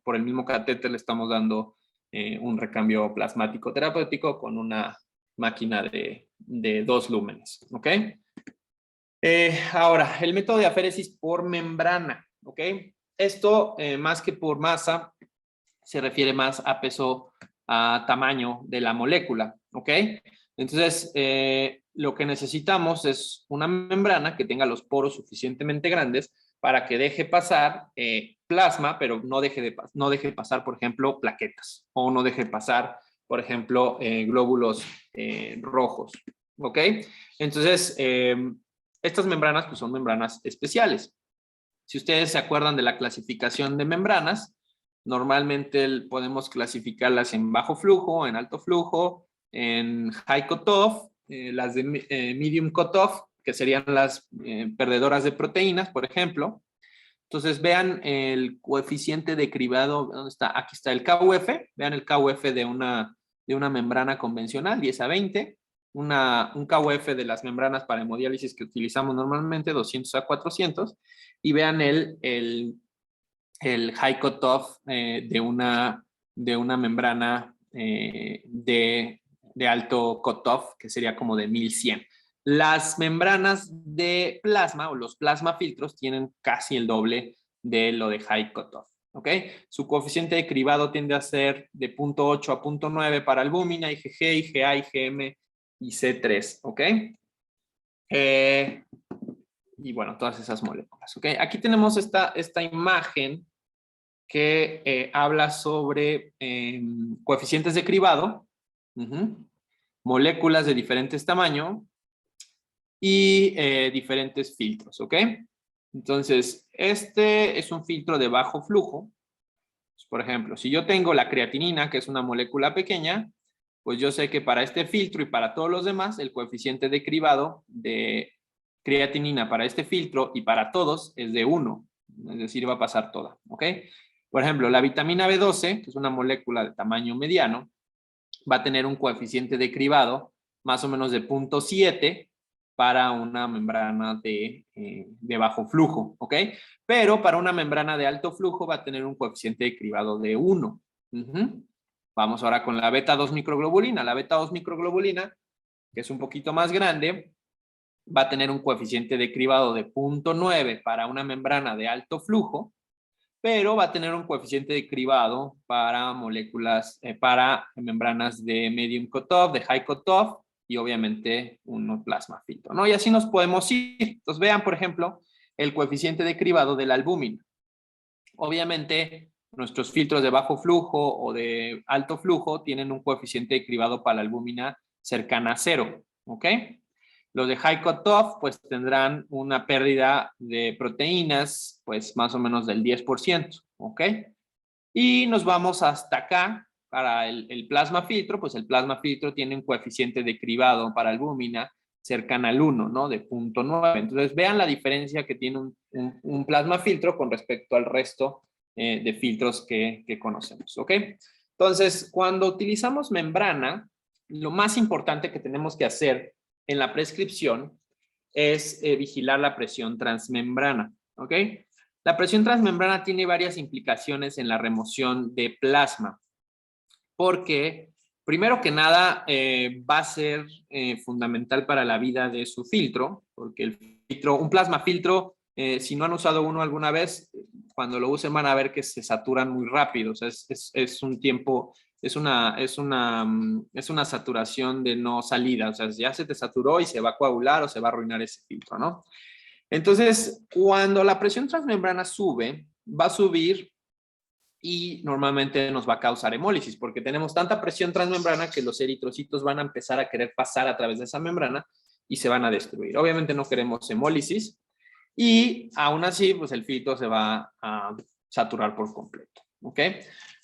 por el mismo catéter le estamos dando un recambio plasmático terapéutico con una máquina de 2 lúmenes, ¿ok? Ahora, el método de aféresis por membrana, ¿ok? Esto, más que por masa, se refiere más a peso, a tamaño de la molécula, ¿ok? Entonces, lo que necesitamos es una membrana que tenga los poros suficientemente grandes para que deje pasar plasma, pero no deje pasar, por ejemplo, plaquetas, o no deje pasar, por ejemplo, glóbulos rojos, ¿ok? Entonces, estas membranas pues, son membranas especiales. Si ustedes se acuerdan de la clasificación de membranas, normalmente podemos clasificarlas en bajo flujo, en alto flujo, en high cutoff, las de medium cutoff, que serían las perdedoras de proteínas, por ejemplo, Entonces vean el coeficiente de cribado, ¿dónde está? Aquí está el KUF, vean el KUF de una membrana convencional, 10 a 20, un KUF de las membranas para hemodiálisis que utilizamos normalmente, 200 a 400, y vean el high cutoff de una membrana de alto cutoff, que sería como de 1100. Las membranas de plasma o los plasma filtros tienen casi el doble de lo de high cutoff. ¿Ok? Su coeficiente de cribado tiende a ser de 0.8 a 0.9 para albúmina, IgG, IgA, IgM y C3. ¿Ok? Y bueno, todas esas moléculas. ¿Ok? Aquí tenemos esta imagen que habla sobre coeficientes de cribado, moléculas de diferentes tamaños y diferentes filtros, ¿ok? Entonces, este es un filtro de bajo flujo. Por ejemplo, si yo tengo la creatinina, que es una molécula pequeña, pues yo sé que para este filtro y para todos los demás, el coeficiente de cribado de creatinina para este filtro y para todos es de 1, es decir, va a pasar toda, ¿ok? Por ejemplo, la vitamina B12, que es una molécula de tamaño mediano, va a tener un coeficiente de cribado más o menos de 0.7 para una membrana de bajo flujo, ¿ok? Pero para una membrana de alto flujo va a tener un coeficiente de cribado de 1. Vamos ahora con la beta-2 microglobulina. La beta-2 microglobulina, que es un poquito más grande, va a tener un coeficiente de cribado de 0.9 para una membrana de alto flujo, pero va a tener un coeficiente de cribado para moléculas, para membranas de medium cutoff, de high cutoff y obviamente un plasma filtro, ¿no? Y así nos podemos ir. Entonces vean, por ejemplo, el coeficiente de cribado de la albúmina. Obviamente, nuestros filtros de bajo flujo o de alto flujo tienen un coeficiente de cribado para la albúmina cercana a 0, ¿ok? Los de high cutoff pues tendrán una pérdida de proteínas pues más o menos del 10%, ¿ok? Y nos vamos hasta acá para el plasma filtro, pues el plasma filtro tiene un coeficiente de cribado para albúmina cercana al 1, ¿no? De 0.9. Entonces vean la diferencia que tiene un plasma filtro con respecto al resto de filtros que conocemos, ¿ok? Entonces, cuando utilizamos membrana, lo más importante que tenemos que hacer en la prescripción es vigilar la presión transmembrana, ¿ok? La presión transmembrana tiene varias implicaciones en la remoción de plasma, porque primero que nada va a ser fundamental para la vida de su filtro, porque el filtro, un plasma filtro, si no han usado uno alguna vez, cuando lo usen van a ver que se saturan muy rápido, o sea, es un tiempo, es una saturación de no salida, o sea, ya se te saturó y se va a coagular o se va a arruinar ese filtro, ¿no? Entonces, cuando la presión transmembrana sube, va a subir y normalmente nos va a causar hemólisis, porque tenemos tanta presión transmembrana que los eritrocitos van a empezar a querer pasar a través de esa membrana y se van a destruir. Obviamente no queremos hemólisis y aún así, pues el filtro se va a saturar por completo, ¿ok?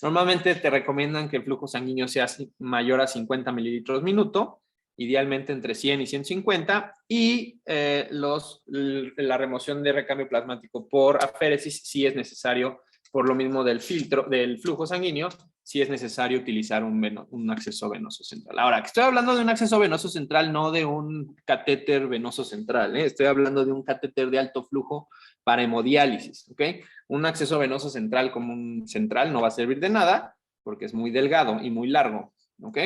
Normalmente te recomiendan que el flujo sanguíneo sea mayor a 50 mililitros minuto, idealmente entre 100 y 150, y la remoción de recambio plasmático por aféresis sí es necesario, por lo mismo del filtro, del flujo sanguíneo, sí es necesario utilizar un acceso venoso central. Ahora, estoy hablando de un acceso venoso central, no de un catéter venoso central, ¿eh? Estoy hablando de un catéter de alto flujo para hemodiálisis, ¿ok? Un acceso venoso central como un central no va a servir de nada porque es muy delgado y muy largo, ¿ok?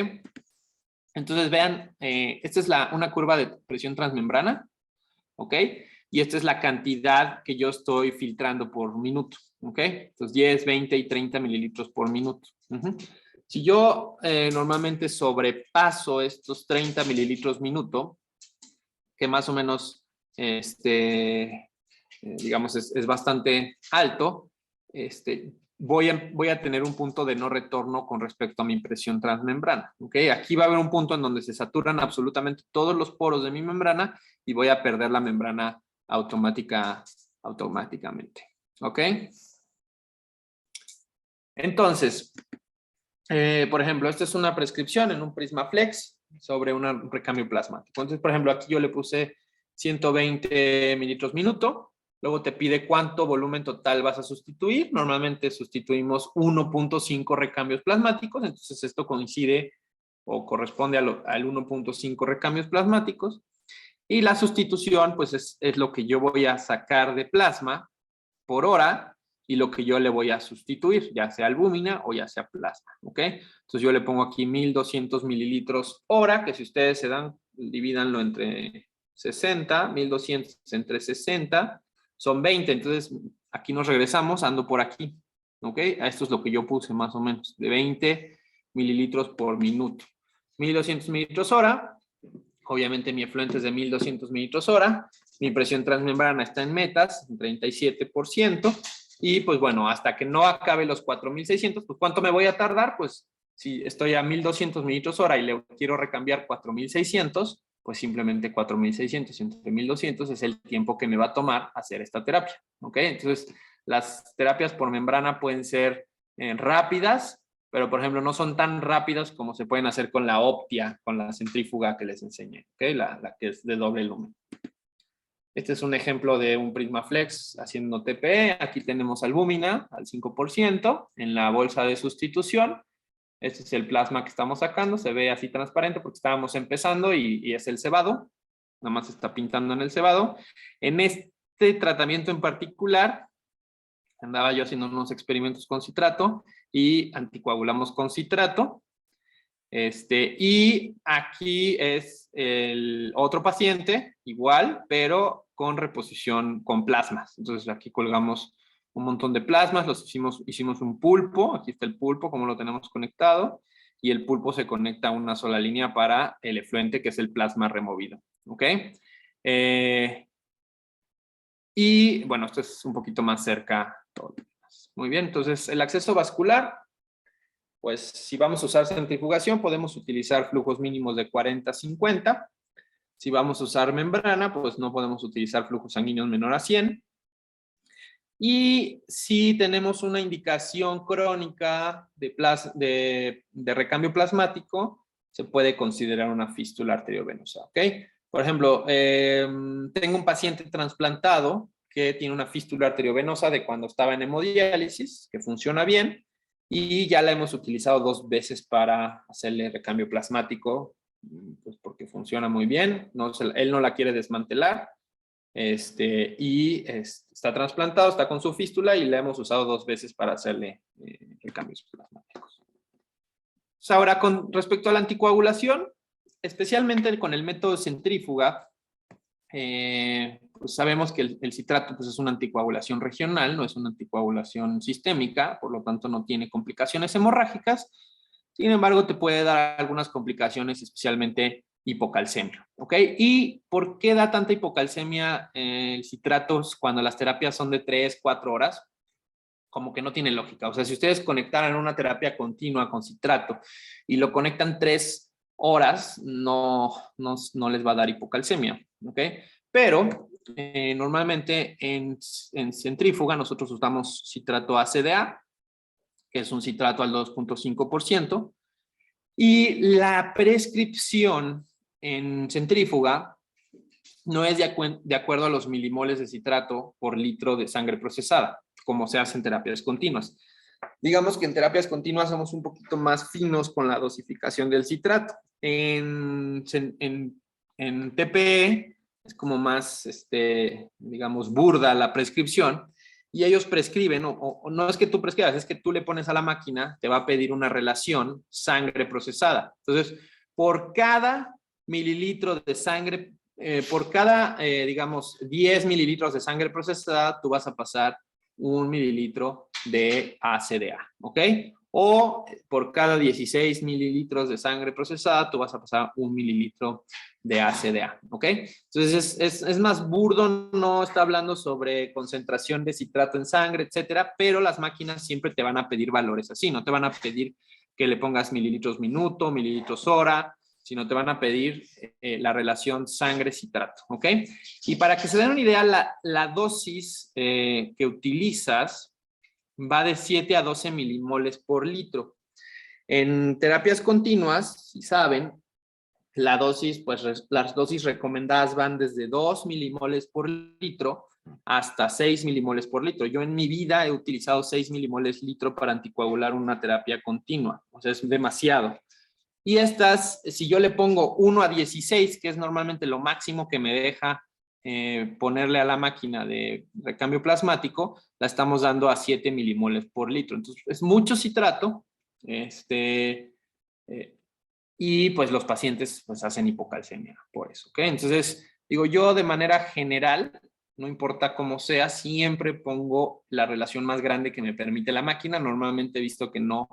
Entonces vean, esta es una curva de presión transmembrana, ¿ok? Y esta es la cantidad que yo estoy filtrando por minuto, ¿ok? Entonces 10, 20 y 30 mililitros por minuto. Si yo normalmente sobrepaso estos 30 mililitros minuto, que más o menos, digamos, es bastante alto, voy a tener un punto de no retorno con respecto a mi presión transmembrana, ¿ok? Aquí va a haber un punto en donde se saturan absolutamente todos los poros de mi membrana y voy a perder la membrana automáticamente, ¿ok? Entonces, por ejemplo, esta es una prescripción en un Prismaflex sobre un recambio plasmático. Entonces, por ejemplo, aquí yo le puse 120 mililitros minuto, Luego te pide cuánto volumen total vas a sustituir. Normalmente sustituimos 1.5 recambios plasmáticos, entonces esto coincide o corresponde al 1.5 recambios plasmáticos. Y la sustitución, pues es lo que yo voy a sacar de plasma por hora y lo que yo le voy a sustituir, ya sea albúmina o ya sea plasma, ¿ok? Entonces yo le pongo aquí 1200 mililitros hora, que si ustedes se dan, divídanlo entre 60, 1200 entre 60, son 20, entonces aquí nos regresamos, ando por aquí, ¿ok? Esto es lo que yo puse más o menos, de 20 mililitros por minuto. 1200 mililitros hora, obviamente mi efluente es de 1200 mililitros hora, mi presión transmembrana está en metas, en 37%, y pues bueno, hasta que no acabe los 4600, pues ¿cuánto me voy a tardar? Pues si estoy a 1200 mililitros hora y le quiero recambiar 4600, pues simplemente 4600 entre 1200 es el tiempo que me va a tomar hacer esta terapia, ¿ok? Entonces, las terapias por membrana pueden ser rápidas, pero por ejemplo no son tan rápidas como se pueden hacer con la Optia, con la centrífuga que les enseñé, ¿ok? La que es de doble lumen. Este es un ejemplo de un Prismaflex haciendo TPE. Aquí tenemos albúmina al 5% en la bolsa de sustitución. Este es el plasma que estamos sacando. Se ve así transparente porque estábamos empezando y es el cebado. Nada más está pintando en el cebado. En este tratamiento en particular, andaba yo haciendo unos experimentos con citrato y anticoagulamos con citrato. Y aquí es el otro paciente, igual, pero con reposición con plasmas. Entonces aquí colgamos un montón de plasmas, hicimos un pulpo, aquí está el pulpo, como lo tenemos conectado, y el pulpo se conecta a una sola línea para el efluente, que es el plasma removido. ¿Ok? Y bueno, esto es un poquito más cerca. Muy bien, entonces el acceso vascular, pues si vamos a usar centrifugación, podemos utilizar flujos mínimos de 40 a 50. Si vamos a usar membrana, pues no podemos utilizar flujos sanguíneos menor a 100. Y si tenemos una indicación crónica de recambio plasmático, se puede considerar una fístula arteriovenosa, ¿ok? Por ejemplo, tengo un paciente trasplantado que tiene una fístula arteriovenosa de cuando estaba en hemodiálisis, que funciona bien, y ya la hemos utilizado 2 veces para hacerle recambio plasmático, pues porque funciona muy bien, él no la quiere desmantelar, está trasplantado, está con su fístula y la hemos usado 2 veces para hacerle recambios plasmáticos. Pues ahora, con respecto a la anticoagulación, especialmente con el método centrífuga, pues sabemos que el citrato pues es una anticoagulación regional, no es una anticoagulación sistémica, por lo tanto no tiene complicaciones hemorrágicas. Sin embargo, te puede dar algunas complicaciones, especialmente hipocalcemia, ¿ok? ¿Y por qué da tanta hipocalcemia el citrato cuando las terapias son de 3, 4 horas? Como que no tiene lógica. O sea, si ustedes conectaran una terapia continua con citrato y lo conectan 3 horas, no les va a dar hipocalcemia, ¿ok? Pero normalmente en centrífuga nosotros usamos citrato ACDA, que es un citrato al 2.5%, y la prescripción en centrífuga no es de acuerdo a los milimoles de citrato por litro de sangre procesada, como se hace en terapias continuas. Digamos que en terapias continuas somos un poquito más finos con la dosificación del citrato. En TPE es como más, digamos, burda la prescripción, y ellos prescriben, o no es que tú prescribas, es que tú le pones a la máquina, te va a pedir una relación sangre procesada. Entonces, por cada mililitro de sangre, por cada, digamos, 10 mililitros de sangre procesada, tú vas a pasar 1 mililitro de ACDA, ¿ok? O por cada 16 mililitros de sangre procesada, tú vas a pasar 1 mililitro de ACDA, ¿ok? Entonces es más burdo, no está hablando sobre concentración de citrato en sangre, etcétera, pero las máquinas siempre te van a pedir valores así, no te van a pedir que le pongas mililitros minuto, mililitros hora, sino te van a pedir la relación sangre-citrato, ¿ok? Y para que se den una idea, la dosis que utilizas va de 7 a 12 milimoles por litro. En terapias continuas, si saben, la dosis, pues las dosis recomendadas van desde 2 milimoles por litro hasta 6 milimoles por litro. Yo en mi vida he utilizado 6 milimoles litro para anticoagular una terapia continua. O sea, es demasiado. Y estas, si yo le pongo 1 a 16, que es normalmente lo máximo que me deja ponerle a la máquina de recambio plasmático, la estamos dando a 7 milimoles por litro. Entonces, es mucho citrato. Y pues los pacientes pues hacen hipocalcemia por eso, ¿ok? Entonces, digo, yo de manera general, no importa cómo sea, siempre pongo la relación más grande que me permite la máquina. Normalmente he visto que no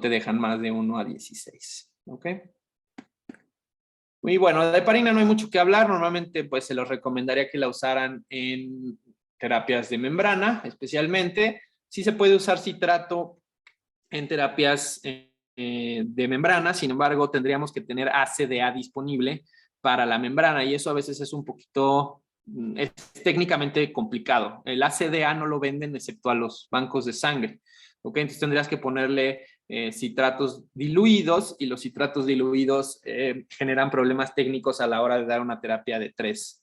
te dejan más de 1 a 16, ¿ok? Y bueno, de heparina no hay mucho que hablar. Normalmente pues se los recomendaría que la usaran en terapias de membrana, especialmente. Sí se puede usar citrato en terapias de membrana, sin embargo, tendríamos que tener ACDA disponible para la membrana y eso a veces es un poquito, es técnicamente complicado. El ACDA no lo venden excepto a los bancos de sangre, ¿ok? Entonces tendrías que ponerle citratos diluidos y los citratos diluidos generan problemas técnicos a la hora de dar una terapia de 3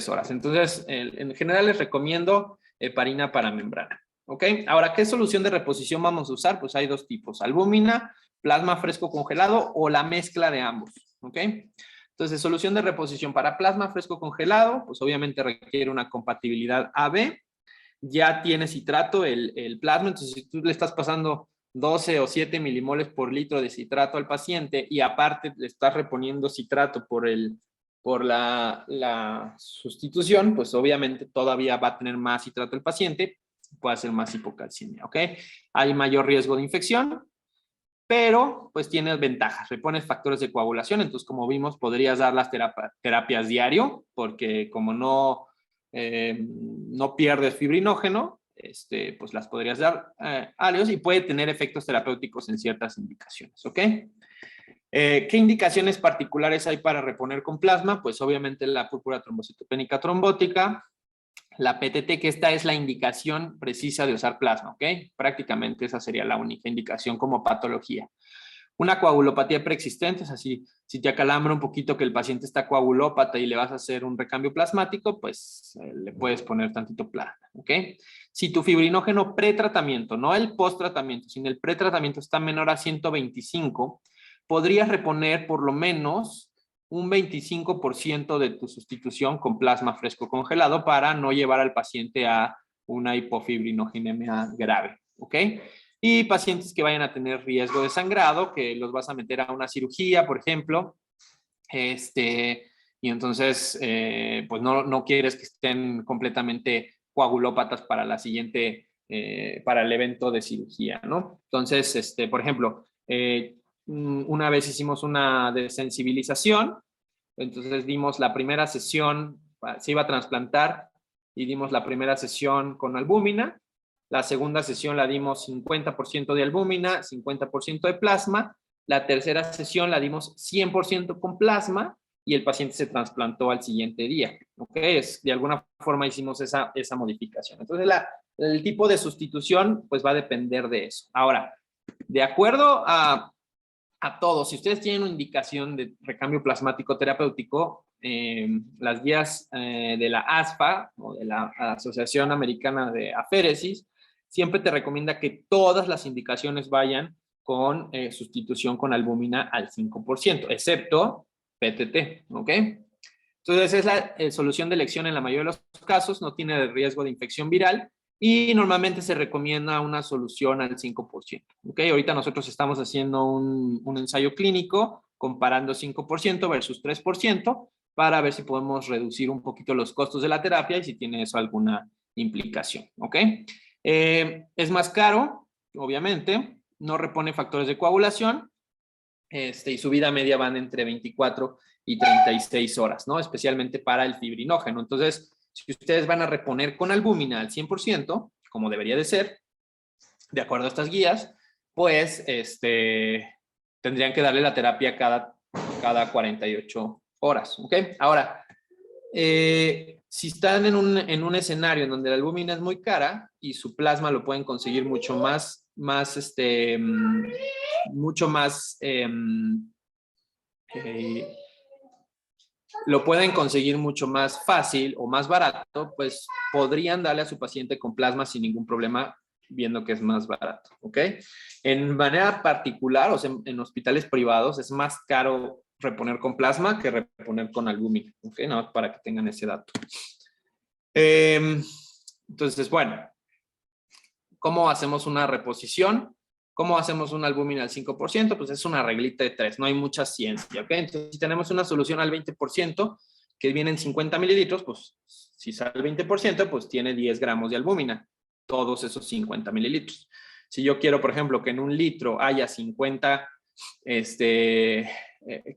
horas. Entonces, en general les recomiendo heparina para membrana. ¿Ok? Ahora, ¿qué solución de reposición vamos a usar? Pues hay dos tipos, albúmina, plasma fresco congelado o la mezcla de ambos. ¿Ok? Entonces, solución de reposición para plasma fresco congelado, pues obviamente requiere una compatibilidad AB. Ya tiene citrato el plasma, entonces si tú le estás pasando 12 o 7 milimoles por litro de citrato al paciente y aparte le estás reponiendo citrato por la sustitución, pues obviamente todavía va a tener más citrato el paciente, puede hacer más hipocalcemia, ¿ok? Hay mayor riesgo de infección, pero pues tienes ventajas, repones factores de coagulación, entonces como vimos podrías dar las terapias diario, porque como no pierdes fibrinógeno, pues las podrías dar alios y puede tener efectos terapéuticos en ciertas indicaciones, ¿ok? ¿Qué indicaciones particulares hay para reponer con plasma? Pues obviamente la púrpura trombocitopénica trombótica, la PTT, que esta es la indicación precisa de usar plasma, ¿ok? Prácticamente esa sería la única indicación como patología. Una coagulopatía preexistente, es así, si te acalambra un poquito que el paciente está coagulópata y le vas a hacer un recambio plasmático, pues le puedes poner tantito plasma, ¿ok? Si tu fibrinógeno pretratamiento, no el post-tratamiento, sino el pretratamiento está menor a 125, podrías reponer por lo menos un 25% de tu sustitución con plasma fresco congelado para no llevar al paciente a una hipofibrinogénemia grave, ¿ok? Y pacientes que vayan a tener riesgo de sangrado, que los vas a meter a una cirugía, por ejemplo, y entonces, pues no quieres que estén completamente coagulópatas para la siguiente, para el evento de cirugía, ¿no? Entonces, por ejemplo, una vez hicimos una desensibilización, entonces dimos la primera sesión, se iba a trasplantar y dimos la primera sesión con albúmina, la segunda sesión la dimos 50% de albúmina, 50% de plasma, la tercera sesión la dimos 100% con plasma y el paciente se trasplantó al siguiente día, ¿ok? De alguna forma hicimos esa modificación. Entonces el tipo de sustitución pues va a depender de eso. Ahora, de acuerdo a todos, si ustedes tienen una indicación de recambio plasmático terapéutico, las guías de la ASFA o de la Asociación Americana de Aféresis siempre te recomienda que todas las indicaciones vayan con sustitución con albúmina al 5%, excepto PTT, ¿ok? Entonces es la solución de elección en la mayoría de los casos, no tiene riesgo de infección viral y normalmente se recomienda una solución al 5%. ¿Ok? Ahorita nosotros estamos haciendo un ensayo clínico comparando 5% versus 3% para ver si podemos reducir un poquito los costos de la terapia y si tiene eso alguna implicación. ¿Ok? Es más caro, obviamente, no repone factores de coagulación y su vida media van entre 24 y 36 horas, ¿no? Especialmente para el fibrinógeno. Entonces, si ustedes van a reponer con albúmina al 100%, como debería de ser, de acuerdo a estas guías, pues tendrían que darle la terapia cada 48 horas, ¿ok? Ahora, si están en un escenario en donde la albúmina es muy cara y su plasma lo pueden conseguir mucho más lo pueden conseguir mucho más fácil o más barato, pues podrían darle a su paciente con plasma sin ningún problema, viendo que es más barato, ¿ok? En manera particular, o sea, en hospitales privados es más caro reponer con plasma que reponer con albúmina, ¿ok? Nada más para que tengan ese dato. Entonces, bueno, ¿cómo hacemos una reposición? ¿Cómo hacemos una albúmina al 5%? Pues es una reglita de 3, no hay mucha ciencia, ¿ok? Entonces, si tenemos una solución al 20%, que vienen 50 mililitros, pues si sale el 20%, pues tiene 10 gramos de albúmina, todos esos 50 mililitros. Si yo quiero, por ejemplo, que en un litro haya 50, que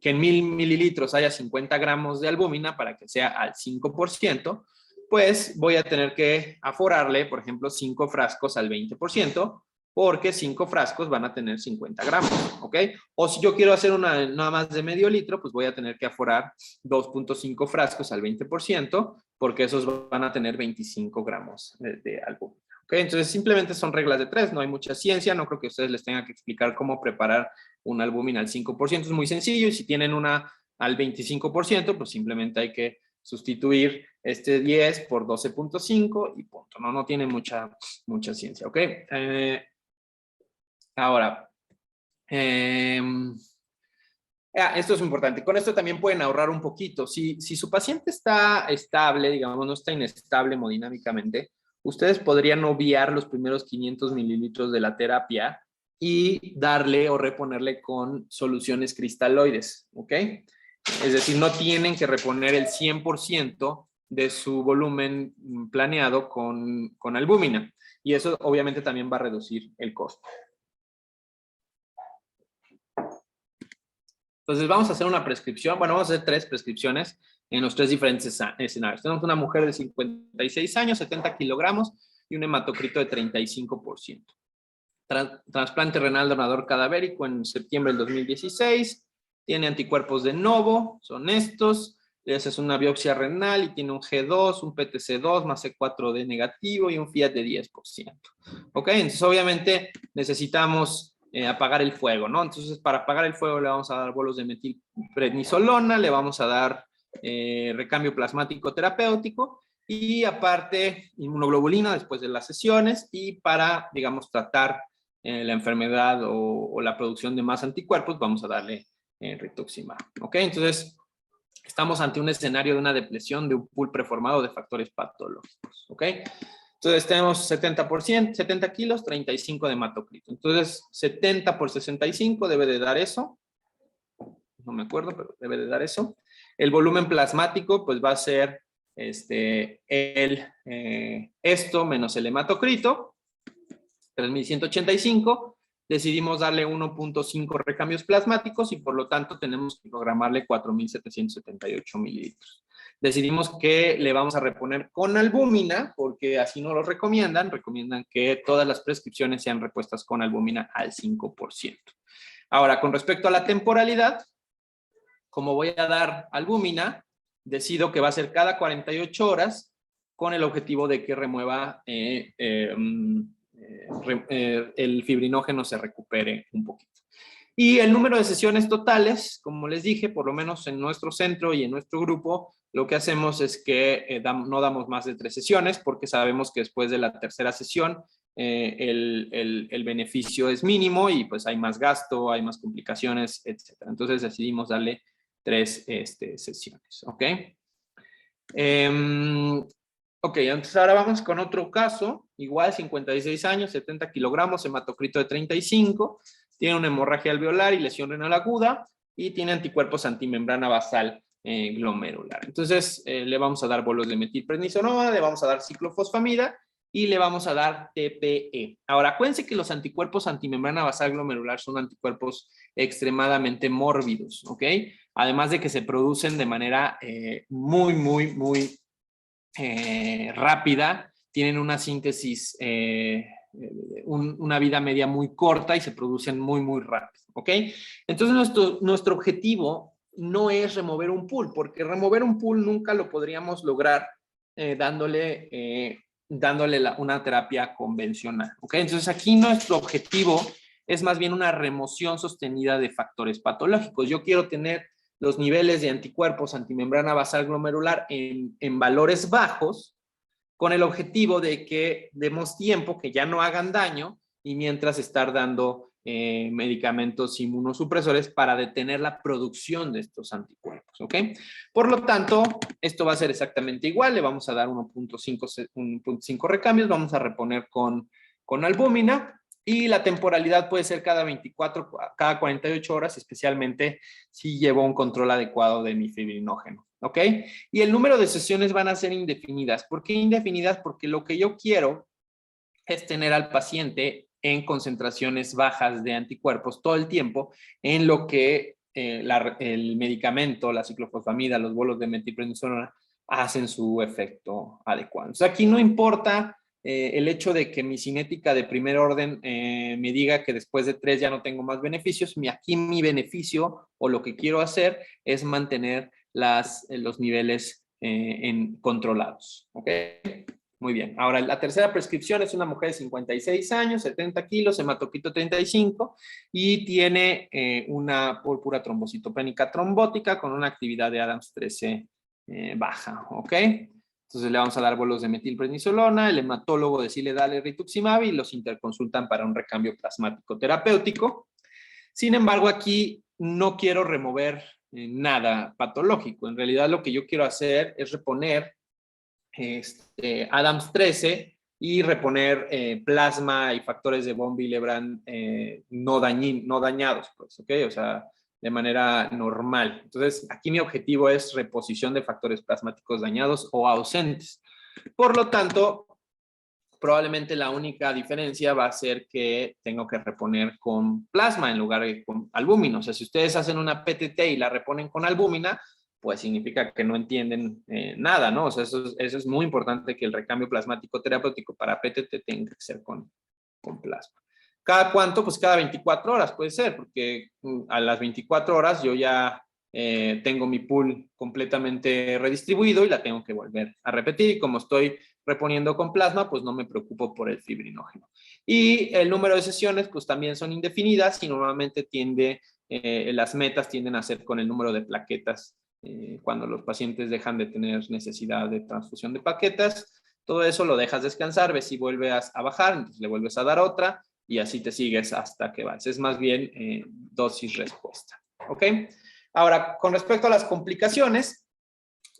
en 1000 mililitros haya 50 gramos de albúmina para que sea al 5%, pues voy a tener que aforarle, por ejemplo, 5 frascos al 20%, porque 5 frascos van a tener 50 gramos, ¿ok? O si yo quiero hacer una nada más de medio litro, pues voy a tener que aforar 2.5 frascos al 20%, porque esos van a tener 25 gramos de albúmina, ¿ok? Entonces, simplemente son reglas de 3, no hay mucha ciencia, no creo que ustedes les tengan que explicar cómo preparar una albúmina al 5%, es muy sencillo, y si tienen una al 25%, pues simplemente hay que sustituir este 10 por 12.5 y punto, ¿no? No tiene mucha ciencia, ¿ok? Ahora, esto es importante. Con esto también pueden ahorrar un poquito. Si su paciente está estable, digamos, no está inestable hemodinámicamente, ustedes podrían obviar los primeros 500 mililitros de la terapia y darle o reponerle con soluciones cristaloides, ¿ok? Es decir, no tienen que reponer el 100% de su volumen planeado con albúmina. Y eso obviamente también va a reducir el costo. Entonces vamos a hacer una prescripción, bueno, vamos a hacer 3 prescripciones en los 3 diferentes escenarios. Tenemos una mujer de 56 años, 70 kilogramos y un hematocrito de 35%. Trasplante renal donador cadavérico en septiembre del 2016. Tiene anticuerpos de novo, son estos. Le haces una biopsia renal y tiene un G2, un PTC2 más C4D negativo y un Fiat de 10%. ¿Ok? Entonces obviamente necesitamos apagar el fuego, ¿no? Entonces, para apagar el fuego le vamos a dar bolos de metilprednisolona, le vamos a dar recambio plasmático terapéutico y aparte inmunoglobulina después de las sesiones y para, digamos, tratar la enfermedad o la producción de más anticuerpos, vamos a darle rituximab, ¿ok? Entonces, estamos ante un escenario de una depresión de un pool preformado de factores patológicos, ¿ok? Entonces tenemos 70%, 70 kilos, 35 de hematocrito. Entonces 70 por 65 debe de dar eso. No me acuerdo, pero debe de dar eso. El volumen plasmático pues va a ser esto menos el hematocrito, 3185. Decidimos darle 1.5 recambios plasmáticos y por lo tanto tenemos que programarle 4.778 mililitros. Decidimos que le vamos a reponer con albúmina, porque así no lo recomiendan que todas las prescripciones sean repuestas con albúmina al 5%. Ahora, con respecto a la temporalidad, como voy a dar albúmina, decido que va a ser cada 48 horas con el objetivo de que remueva el fibrinógeno se recupere un poquito. Y el número de sesiones totales, como les dije, por lo menos en nuestro centro y en nuestro grupo, lo que hacemos es que no damos más de 3 sesiones porque sabemos que después de la tercera sesión el beneficio es mínimo y pues hay más gasto, hay más complicaciones, etc. Entonces decidimos darle 3 sesiones, ¿ok? Ok, entonces ahora vamos con otro caso, igual 56 años, 70 kilogramos, hematocrito de 35, tiene una hemorragia alveolar y lesión renal aguda y tiene anticuerpos antimembrana basal glomerular. Entonces le vamos a dar bolos de metilprednisolona, le vamos a dar ciclofosfamida y le vamos a dar TPE. Ahora, acuérdense que los anticuerpos antimembrana basal glomerular son anticuerpos extremadamente mórbidos, ¿ok? Además de que se producen de manera muy rápida, tienen una síntesis, una vida media muy corta y se producen muy rápido, ¿ok? Entonces nuestro objetivo no es remover un pool, porque remover un pool nunca lo podríamos lograr dándole una terapia convencional, ¿ok? Entonces aquí nuestro objetivo es más bien una remoción sostenida de factores patológicos. Yo quiero tener los niveles de anticuerpos antimembrana basal glomerular en valores bajos, con el objetivo de que demos tiempo, que ya no hagan daño, y mientras estar dando medicamentos inmunosupresores para detener la producción de estos anticuerpos, ¿ok? Por lo tanto, esto va a ser exactamente igual, le vamos a dar 1.5 recambios, vamos a reponer con albúmina, y la temporalidad puede ser cada 24, cada 48 horas, especialmente si llevo un control adecuado de mi fibrinógeno, ¿ok? Y el número de sesiones van a ser indefinidas. ¿Por qué indefinidas? Porque lo que yo quiero es tener al paciente en concentraciones bajas de anticuerpos todo el tiempo, en lo que el medicamento, la ciclofosfamida, los bolos de metilprednisolona hacen su efecto adecuado. O sea, aquí no importa el hecho de que mi cinética de primer orden me diga que después de 3 ya no tengo más beneficios. Aquí mi beneficio o lo que quiero hacer es mantener los niveles controlados. ¿Ok? Muy bien. Ahora, la tercera prescripción es una mujer de 56 años, 70 kilos, hematocrito 35 y tiene una púrpura trombocitopénica trombótica con una actividad de Adams 13 baja. ¿Ok? Entonces le vamos a dar bolos de metilprednisolona, el hematólogo decide darle rituximab y los interconsultan para un recambio plasmático terapéutico. Sin embargo, aquí no quiero remover nada patológico. En realidad lo que yo quiero hacer es reponer Adams 13 y reponer plasma y factores de von Willebrand no dañados, pues, ¿ok? O sea, de manera normal. Entonces, aquí mi objetivo es reposición de factores plasmáticos dañados o ausentes. Por lo tanto, probablemente la única diferencia va a ser que tengo que reponer con plasma en lugar de con albúmina. O sea, si ustedes hacen una PTT y la reponen con albúmina, pues significa que no entienden nada, ¿no? O sea, eso es muy importante, que el recambio plasmático terapéutico para PTT tenga que ser con plasma. ¿Cada cuánto? Pues cada 24 horas puede ser, porque a las 24 horas yo ya tengo mi pool completamente redistribuido y la tengo que volver a repetir. Y como estoy reponiendo con plasma, pues no me preocupo por el fibrinógeno. Y el número de sesiones, pues también son indefinidas y normalmente las metas tienden a ser con el número de plaquetas cuando los pacientes dejan de tener necesidad de transfusión de plaquetas. Todo eso lo dejas descansar, ves si vuelve a bajar, entonces le vuelves a dar otra y así te sigues hasta que vas. Es más bien dosis-respuesta. ¿Ok? Ahora, con respecto a las complicaciones,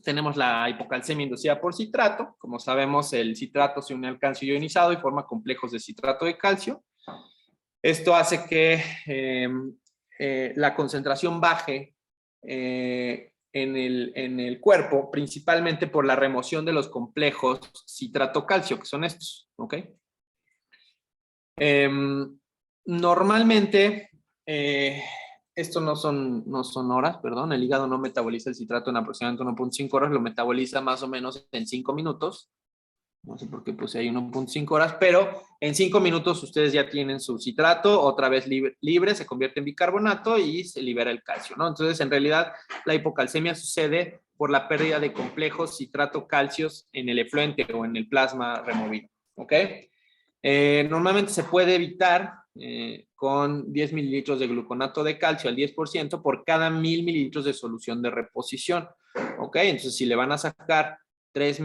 tenemos la hipocalcemia inducida por citrato. Como sabemos, el citrato se une al calcio ionizado y forma complejos de citrato de calcio. Esto hace que la concentración baje en el cuerpo, principalmente por la remoción de los complejos citrato-calcio, que son estos, ¿ok? Normalmente, esto no son horas, perdón, el hígado no metaboliza el citrato en aproximadamente 1.5 horas, lo metaboliza más o menos en 5 minutos. No sé por qué puse ahí 1.5 horas, pero en 5 minutos ustedes ya tienen su citrato, otra vez libre, se convierte en bicarbonato y se libera el calcio, ¿no? Entonces, en realidad, la hipocalcemia sucede por la pérdida de complejos citrato-calcios en el efluente o en el plasma removido, ¿ok? Normalmente se puede evitar con 10 mililitros de gluconato de calcio al 10% por cada 1000 mililitros de solución de reposición, ¿ok? Entonces, si le van a sacar 3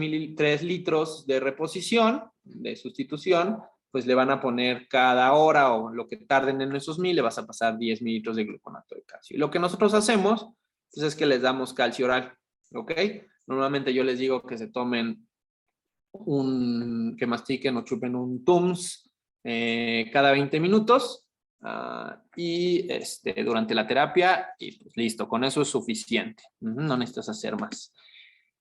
litros de reposición, de sustitución, pues le van a poner cada hora o lo que tarden en esos 1000, le vas a pasar 10 mililitros de gluconato de calcio. Y lo que nosotros hacemos pues, es que les damos calcio oral, ¿ok? Normalmente yo les digo que se tomen que mastiquen o chupen un Tums cada 20 minutos y durante la terapia y pues listo, con eso es suficiente. No necesitas hacer más.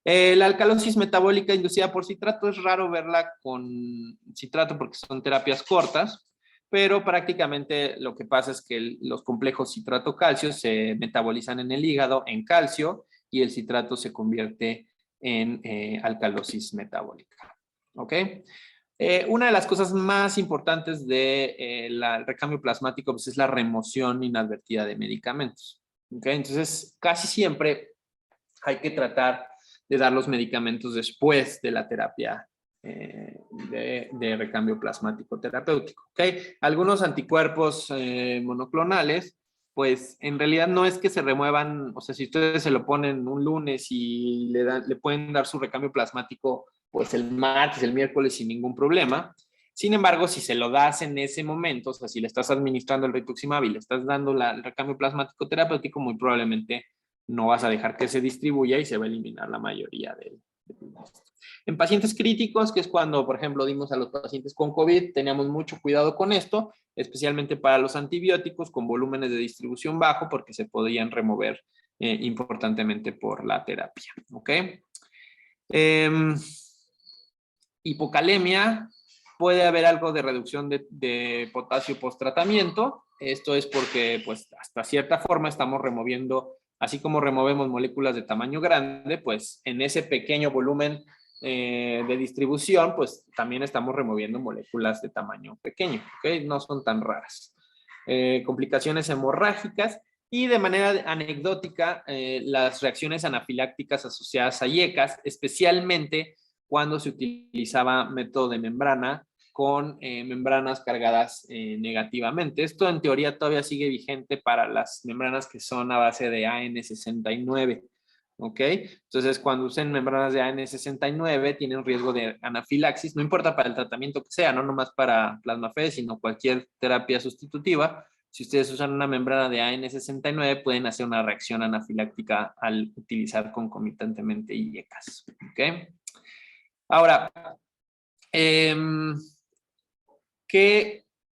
La alcalosis metabólica inducida por citrato es raro verla con citrato porque son terapias cortas, pero prácticamente lo que pasa es que los complejos citrato-calcio se metabolizan en el hígado en calcio y el citrato se convierte en alcalosis metabólica. ¿Ok? Una de las cosas más importantes del recambio plasmático pues, es la remoción inadvertida de medicamentos. ¿Ok? Entonces, casi siempre hay que tratar de dar los medicamentos después de la terapia de recambio plasmático terapéutico. ¿Okay? Algunos anticuerpos monoclonales pues en realidad no es que se remuevan, o sea, si ustedes se lo ponen un lunes y le pueden dar su recambio plasmático, pues el martes, el miércoles sin ningún problema. Sin embargo, si se lo das en ese momento, o sea, si le estás administrando el rituximab y le estás dando el recambio plasmático terapéutico, muy probablemente no vas a dejar que se distribuya y se va a eliminar la mayoría de en pacientes críticos, que es cuando, por ejemplo, dimos a los pacientes con COVID, teníamos mucho cuidado con esto, especialmente para los antibióticos con volúmenes de distribución bajo, porque se podían remover importantemente por la terapia. ¿Ok? Hipocalemia, puede haber algo de reducción de potasio post-tratamiento. Esto es porque, pues, hasta cierta forma estamos removiendo, así como removemos moléculas de tamaño grande, pues en ese pequeño volumen de distribución, pues también estamos removiendo moléculas de tamaño pequeño, ¿ok? No son tan raras. Complicaciones hemorrágicas y de manera anecdótica, las reacciones anafilácticas asociadas a IECAS, especialmente cuando se utilizaba método de membrana con membranas cargadas negativamente. Esto en teoría todavía sigue vigente para las membranas que son a base de AN69. ¿Ok? Entonces, cuando usen membranas de AN69, tienen riesgo de anafilaxis, no importa para el tratamiento que sea, no nomás para plasmaferes, sino cualquier terapia sustitutiva. Si ustedes usan una membrana de AN69, pueden hacer una reacción anafiláctica al utilizar concomitantemente IECAS. ¿Ok? Ahora,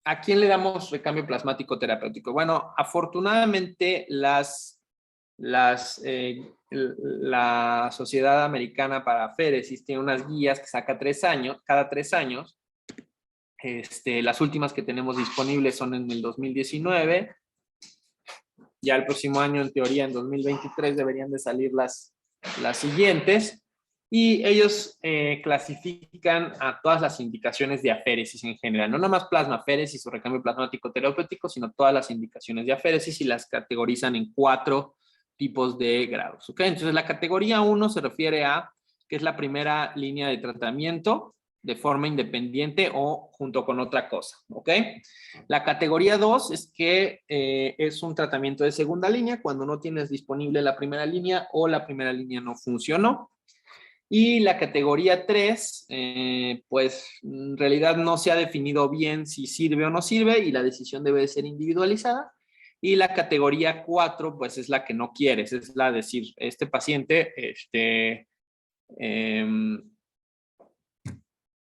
¿a quién le damos recambio plasmático terapéutico? Bueno, afortunadamente la Sociedad Americana para Aféresis tiene unas guías que saca cada 3 años. Las últimas que tenemos disponibles son en el 2019. Ya el próximo año, en teoría, en 2023, deberían de salir las siguientes. Y ellos clasifican a todas las indicaciones de aféresis en general, no nada más plasmaféresis o recambio plasmático terapéutico, sino todas las indicaciones de aféresis y las categorizan en 4 tipos de grados. ¿Okay? Entonces, la categoría 1 se refiere a que es la primera línea de tratamiento de forma independiente o junto con otra cosa. ¿Ok? La categoría 2 es que es un tratamiento de segunda línea cuando no tienes disponible la primera línea o la primera línea no funcionó. Y la categoría 3, pues en realidad no se ha definido bien si sirve o no sirve y la decisión debe de ser individualizada. Y la categoría 4, pues es la que no quieres, es la de decir, este paciente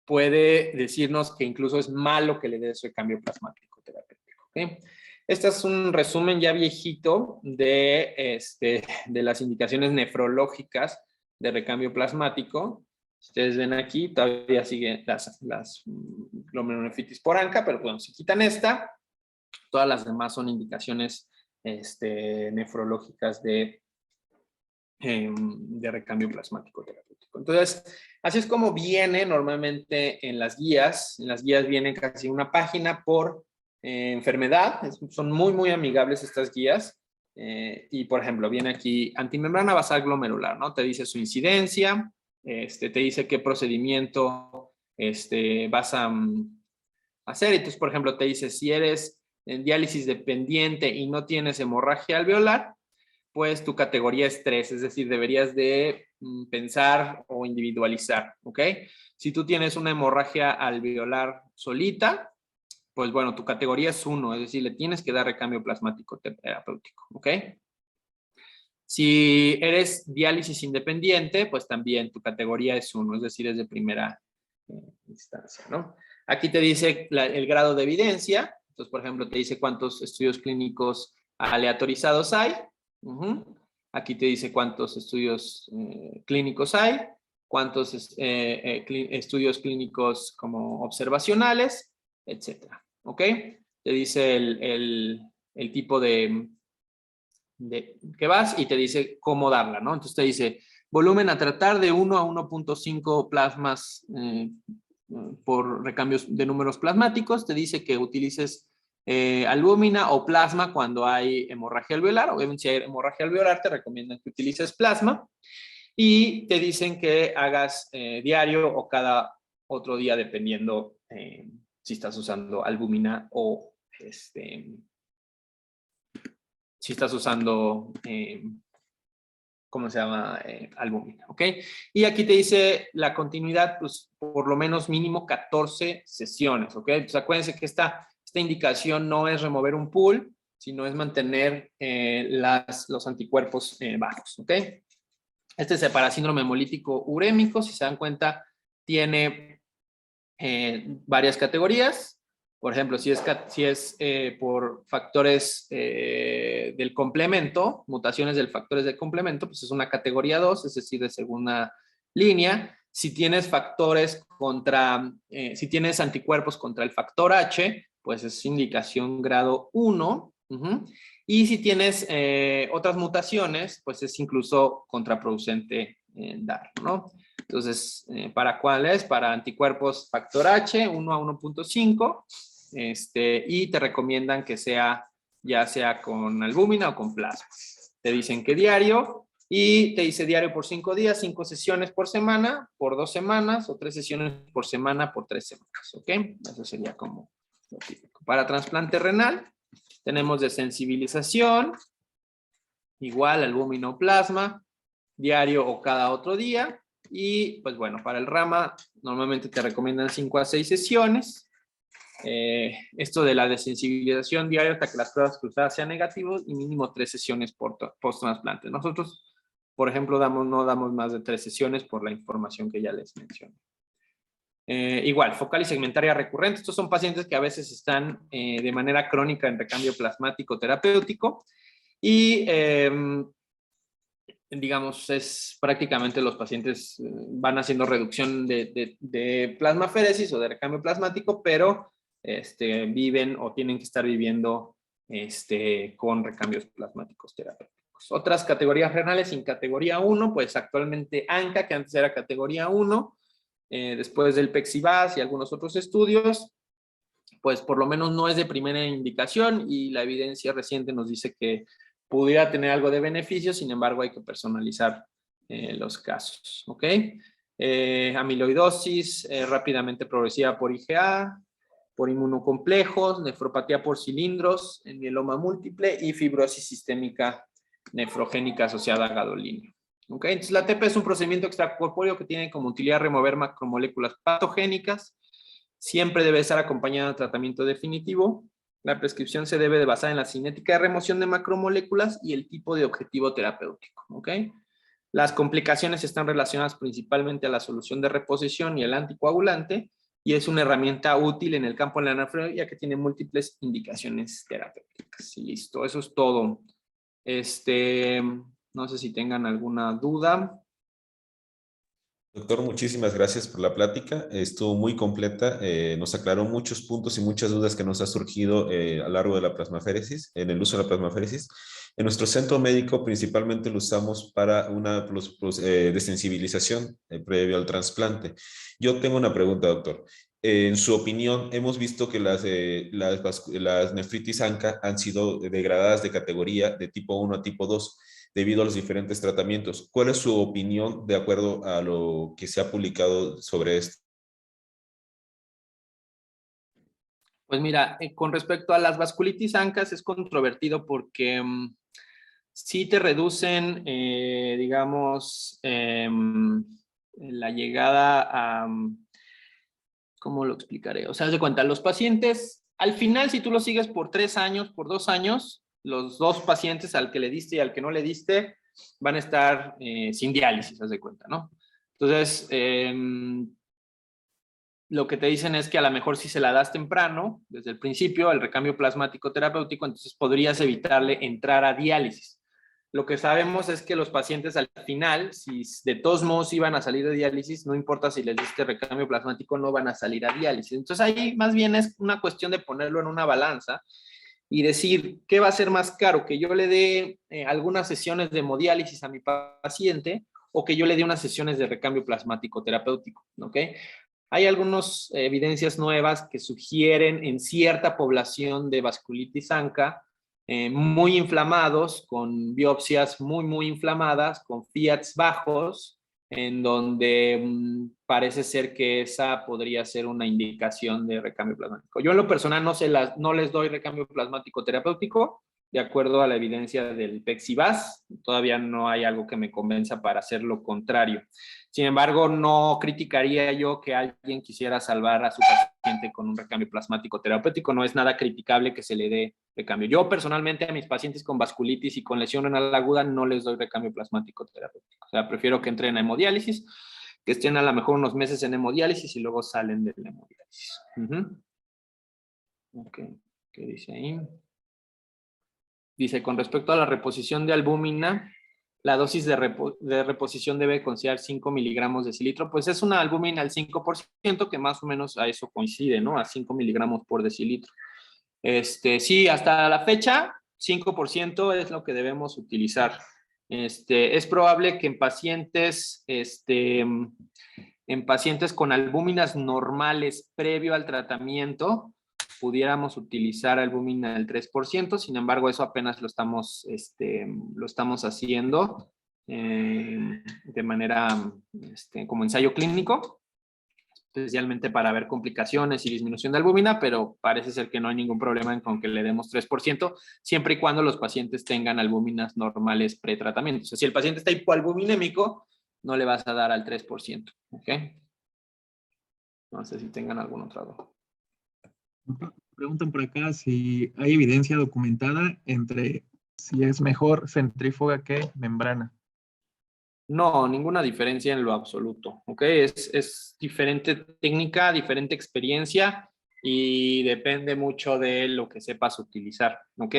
puede decirnos que incluso es malo que le dé ese cambio plasmático terapéutico. ¿Okay? Este es un resumen ya viejito de las indicaciones nefrológicas de recambio plasmático. Ustedes ven aquí, todavía siguen las glomerulonefritis por ANCA, pero bueno, si quitan esta, todas las demás son indicaciones nefrológicas de recambio plasmático terapéutico. Entonces, así es como viene normalmente en las guías. En las guías viene casi una página por enfermedad. Son muy, muy amigables estas guías. Y, por ejemplo, viene aquí antimembrana basal glomerular, ¿no? Te dice su incidencia, te dice qué procedimiento vas a hacer. Entonces, por ejemplo, te dice si eres en diálisis dependiente y no tienes hemorragia alveolar, pues tu categoría es 3, es decir, deberías de pensar o individualizar, ¿ok? Si tú tienes una hemorragia alveolar solita, pues bueno, tu categoría es 1, es decir, le tienes que dar recambio plasmático terapéutico, ¿ok? Si eres diálisis independiente, pues también tu categoría es 1, es decir, es de primera instancia, ¿no? Aquí te dice el grado de evidencia, entonces, por ejemplo, te dice cuántos estudios clínicos aleatorizados hay. Aquí te dice cuántos estudios clínicos hay, cuántos estudios clínicos como observacionales, etcétera. ¿Ok? Te dice el tipo de que vas y te dice cómo darla, ¿no? Entonces te dice volumen a tratar de 1 a 1.5 plasmas por recambios de números plasmáticos. Te dice que utilices albúmina o plasma cuando hay hemorragia alveolar. Obviamente, si hay hemorragia alveolar, te recomiendan que utilices plasma. Y te dicen que hagas diario o cada otro día, dependiendo si estás usando albúmina o si estás usando, ¿cómo se llama? Albúmina, ¿ok? Y aquí te dice la continuidad, pues por lo menos mínimo 14 sesiones, ¿ok? Pues acuérdense que esta indicación no es remover un pool, sino es mantener los anticuerpos bajos, ¿ok? Este es para síndrome hemolítico urémico, si se dan cuenta, tiene varias categorías. Por ejemplo, si es por factores del complemento, mutaciones del factores del complemento, pues es una categoría 2, es decir, de segunda línea. Si tienes si tienes anticuerpos contra el factor H, pues es indicación grado 1. Y si tienes otras mutaciones, pues es incluso contraproducente dar, ¿no? Entonces, ¿para cuál es? Para anticuerpos factor H, 1 a 1.5, y te recomiendan que sea, ya sea con albúmina o con plasma. Te dicen que diario, y te dice diario por 5 días, 5 sesiones por semana, por 2 semanas, o 3 sesiones por semana por 3 semanas, ¿ok? Eso sería como lo típico. Para trasplante renal, tenemos desensibilización, igual albúmina o plasma, diario o cada otro día. Y pues bueno, para el rama normalmente te recomiendan 5 a 6 sesiones. Esto de la desensibilización diaria hasta que las pruebas cruzadas sean negativas y mínimo 3 sesiones post-trasplante. Nosotros, por ejemplo, no damos más de 3 sesiones por la información que ya les mencioné. Igual, focal y segmentaria recurrente. Estos son pacientes que a veces están de manera crónica en recambio plasmático terapéutico y digamos, es prácticamente los pacientes van haciendo reducción de plasmaféresis o de recambio plasmático, pero viven o tienen que estar viviendo con recambios plasmáticos terapéuticos. Otras categorías renales en categoría 1, pues actualmente ANCA, que antes era categoría 1, después del PEXIVAS y algunos otros estudios, pues por lo menos no es de primera indicación y la evidencia reciente nos dice que pudiera tener algo de beneficio, sin embargo hay que personalizar los casos, ¿ok? Amiloidosis rápidamente progresiva por IgA, por inmunocomplejos, nefropatía por cilindros, mieloma múltiple y fibrosis sistémica nefrogénica asociada a gadolinio. ¿Ok? Entonces la TP es un procedimiento extracorpóreo que tiene como utilidad remover macromoléculas patogénicas. Siempre debe estar acompañado de tratamiento definitivo. La prescripción se debe de basar en la cinética de remoción de macromoléculas y el tipo de objetivo terapéutico. ¿Ok? Las complicaciones están relacionadas principalmente a la solución de reposición y el anticoagulante, y es una herramienta útil en el campo de la nefrología que tiene múltiples indicaciones terapéuticas. Y listo, eso es todo. No sé si tengan alguna duda. Doctor, muchísimas gracias por la plática. Estuvo muy completa. Nos aclaró muchos puntos y muchas dudas que nos ha surgido a lo largo de la plasmaféresis, en el uso de la plasmaféresis. En nuestro centro médico principalmente lo usamos para una desensibilización previo al trasplante. Yo tengo una pregunta, doctor. En su opinión, hemos visto que las nefritis ANCA han sido degradadas de categoría de tipo 1 a tipo 2 debido a los diferentes tratamientos. ¿Cuál es su opinión de acuerdo a lo que se ha publicado sobre esto? Pues mira, con respecto a las vasculitis ANCAs es controvertido porque sí te reducen, digamos, la llegada a, ¿cómo lo explicaré? O sea, haz de cuenta, los pacientes, al final, si tú los sigues por 3 años, por 2 años, los 2 pacientes al que le diste y al que no le diste van a estar sin diálisis, haz de cuenta, ¿no? Entonces, lo que te dicen es que a lo mejor si se la das temprano, desde el principio, el recambio plasmático terapéutico, entonces podrías evitarle entrar a diálisis. Lo que sabemos es que los pacientes al final, si de todos modos iban a salir de diálisis, no importa si les diste recambio plasmático, no van a salir a diálisis. Entonces ahí más bien es una cuestión de ponerlo en una balanza y decir, ¿qué va a ser más caro? ¿Que yo le dé algunas sesiones de hemodiálisis a mi paciente o que yo le dé unas sesiones de recambio plasmático terapéutico? ¿Ok? Hay algunas evidencias nuevas que sugieren en cierta población de vasculitis ANCA muy inflamados, con biopsias muy inflamadas, con fiats bajos, en donde parece ser que esa podría ser una indicación de recambio plasmático. Yo en lo personal no les doy recambio plasmático terapéutico, de acuerdo a la evidencia del Pexivas, todavía no hay algo que me convenza para hacer lo contrario. Sin embargo, no criticaría yo que alguien quisiera salvar a su paciente con un recambio plasmático terapéutico. No es nada criticable que se le dé recambio. Yo personalmente a mis pacientes con vasculitis y con lesión renal aguda no les doy recambio plasmático terapéutico. O sea, prefiero que entren a hemodiálisis, que estén a lo mejor unos meses en hemodiálisis y luego salen de la hemodiálisis. Ok, ¿qué dice ahí? Dice, con respecto a la reposición de albúmina, la dosis de reposición debe considerar 5 miligramos de decilitro. Pues es una albúmina al 5%, que más o menos a eso coincide, ¿no? A 5 miligramos por decilitro. Sí, hasta la fecha, 5% es lo que debemos utilizar. Es probable que en pacientes con albúminas normales previo al tratamiento, pudiéramos utilizar albúmina del 3%, sin embargo, eso apenas lo estamos haciendo de manera como ensayo clínico, especialmente para ver complicaciones y disminución de albúmina, pero parece ser que no hay ningún problema con que le demos 3%, siempre y cuando los pacientes tengan albúminas normales pretratamiento. O sea, si el paciente está hipoalbuminémico, no le vas a dar al 3%, ¿ok? No sé si tengan algún otro duda. Preguntan por acá si hay evidencia documentada entre si es mejor centrífuga que membrana. No, ninguna diferencia en lo absoluto, ¿ok? Es diferente técnica, diferente experiencia y depende mucho de lo que sepas utilizar, ¿ok?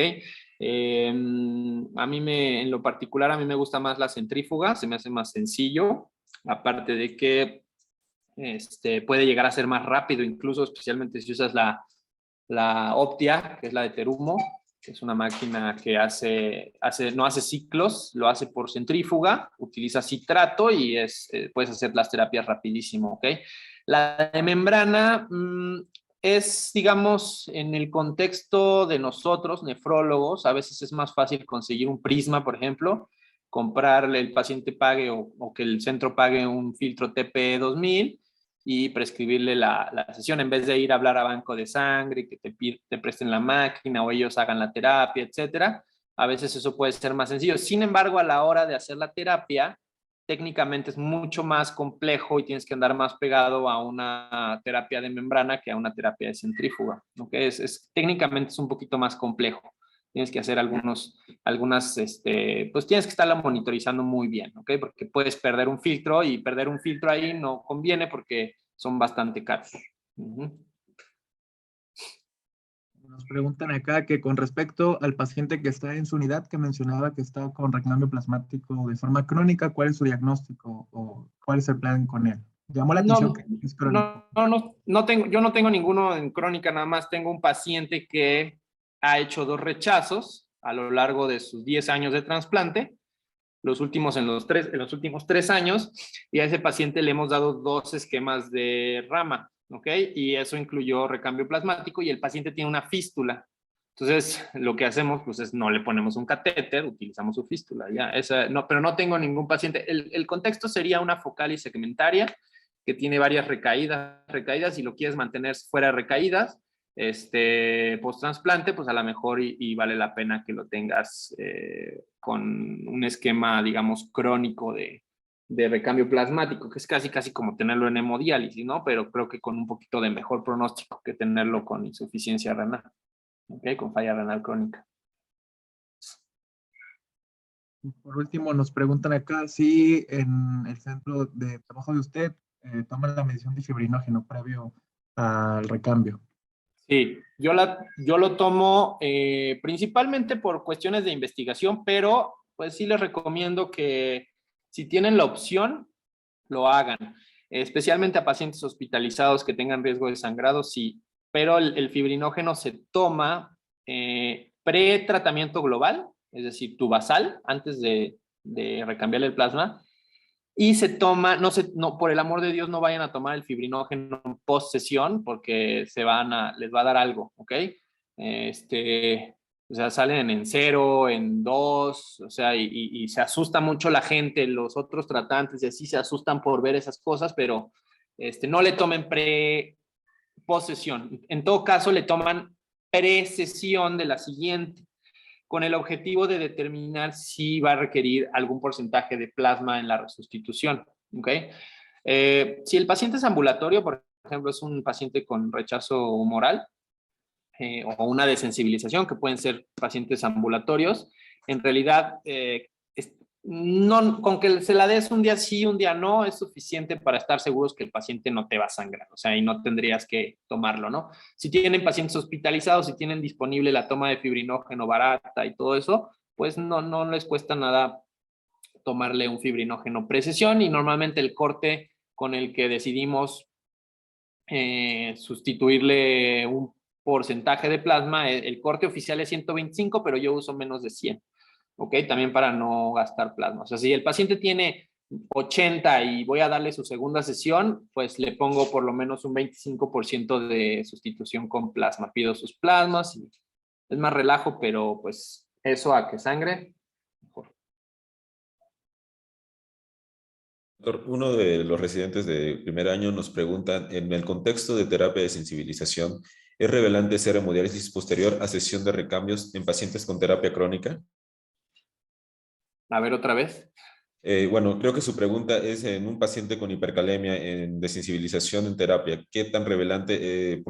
En lo particular, a mí me gusta más la centrífuga, se me hace más sencillo, aparte de que puede llegar a ser más rápido, incluso especialmente si usas la Optia, que es la de Terumo, que es una máquina que no hace ciclos, lo hace por centrífuga, utiliza citrato y puedes hacer las terapias rapidísimo, ¿ok? La de membrana es, digamos, en el contexto de nosotros, nefrólogos, a veces es más fácil conseguir un prisma, por ejemplo, comprarle, el paciente pague o que el centro pague un filtro TPE 2000 y prescribirle la sesión en vez de ir a hablar a banco de sangre, que te presten la máquina o ellos hagan la terapia, etcétera. A veces eso puede ser más sencillo. Sin embargo, a la hora de hacer la terapia, técnicamente es mucho más complejo y tienes que andar más pegado a una terapia de membrana que a una terapia de centrífuga. ¿Okay? Técnicamente es un poquito más complejo. Tienes que hacer pues tienes que estarla monitorizando muy bien, ¿ok? Porque puedes perder un filtro y perder un filtro ahí no conviene porque son bastante caros. Nos preguntan acá que con respecto al paciente que está en su unidad, que mencionaba que está con recambio plasmático de forma crónica, ¿cuál es su diagnóstico o cuál es el plan con él? Llamó la atención que es crónico. Yo no tengo ninguno en crónica, nada más tengo un paciente que ha hecho 2 rechazos a lo largo de sus 10 años de trasplante, los últimos en los últimos 3 años, y a ese paciente le hemos dado 2 esquemas de rama, ¿ok? Y eso incluyó recambio plasmático y el paciente tiene una fístula. Entonces, lo que hacemos pues es no le ponemos un catéter, utilizamos su fístula, ¿ya? Pero no tengo ningún paciente. El contexto sería una focal segmentaria que tiene varias recaídas y lo quieres mantener fuera de recaídas, post-trasplante, pues a lo mejor y vale la pena que lo tengas con un esquema, digamos, crónico de recambio plasmático, que es casi como tenerlo en hemodiálisis, ¿no? Pero creo que con un poquito de mejor pronóstico que tenerlo con insuficiencia renal, ¿ok? Con falla renal crónica. Por último, nos preguntan acá si en el centro de trabajo de usted toman la medición de fibrinógeno previo al recambio. Sí, yo lo tomo principalmente por cuestiones de investigación, pero pues sí les recomiendo que si tienen la opción, lo hagan, especialmente a pacientes hospitalizados que tengan riesgo de sangrado, sí, pero el fibrinógeno se toma pre-tratamiento global, es decir, tu basal, antes de recambiar el plasma, y se toma, por el amor de Dios, no vayan a tomar el fibrinógeno post sesión porque les va a dar algo, ¿ok? O sea, salen en 0, en 2, o sea, y se asusta mucho la gente, los otros tratantes y así se asustan por ver esas cosas, pero no le tomen post sesión. En todo caso, le toman pre-sesión de la siguiente. con el objetivo de determinar si va a requerir algún porcentaje de plasma en la resustitución. ¿Okay? Si el paciente es ambulatorio, por ejemplo, es un paciente con rechazo humoral o una desensibilización, que pueden ser pacientes ambulatorios, en realidad no, con que se la des un día sí, un día no, es suficiente para estar seguros que el paciente no te va a sangrar, o sea, y no tendrías que tomarlo, ¿no? Si tienen pacientes hospitalizados, si tienen disponible la toma de fibrinógeno barata y todo eso, pues no les cuesta nada tomarle un fibrinógeno precesión, y normalmente el corte con el que decidimos sustituirle un porcentaje de plasma, el corte oficial es 125, pero yo uso menos de 100. ¿Ok? También para no gastar plasma. O sea, si el paciente tiene 80 y voy a darle su segunda sesión, pues le pongo por lo menos un 25% de sustitución con plasma. Pido sus plasmas y es más relajo, pero pues eso a que sangre, mejor. Doctor, uno de los residentes de primer año nos pregunta, en el contexto de terapia de sensibilización, ¿es relevante hacer hemodiálisis posterior a sesión de recambios en pacientes con terapia crónica? A ver, otra vez. Bueno, creo que su pregunta es en un paciente con hipercalemia en desensibilización en terapia. ¿Qué tan relevante?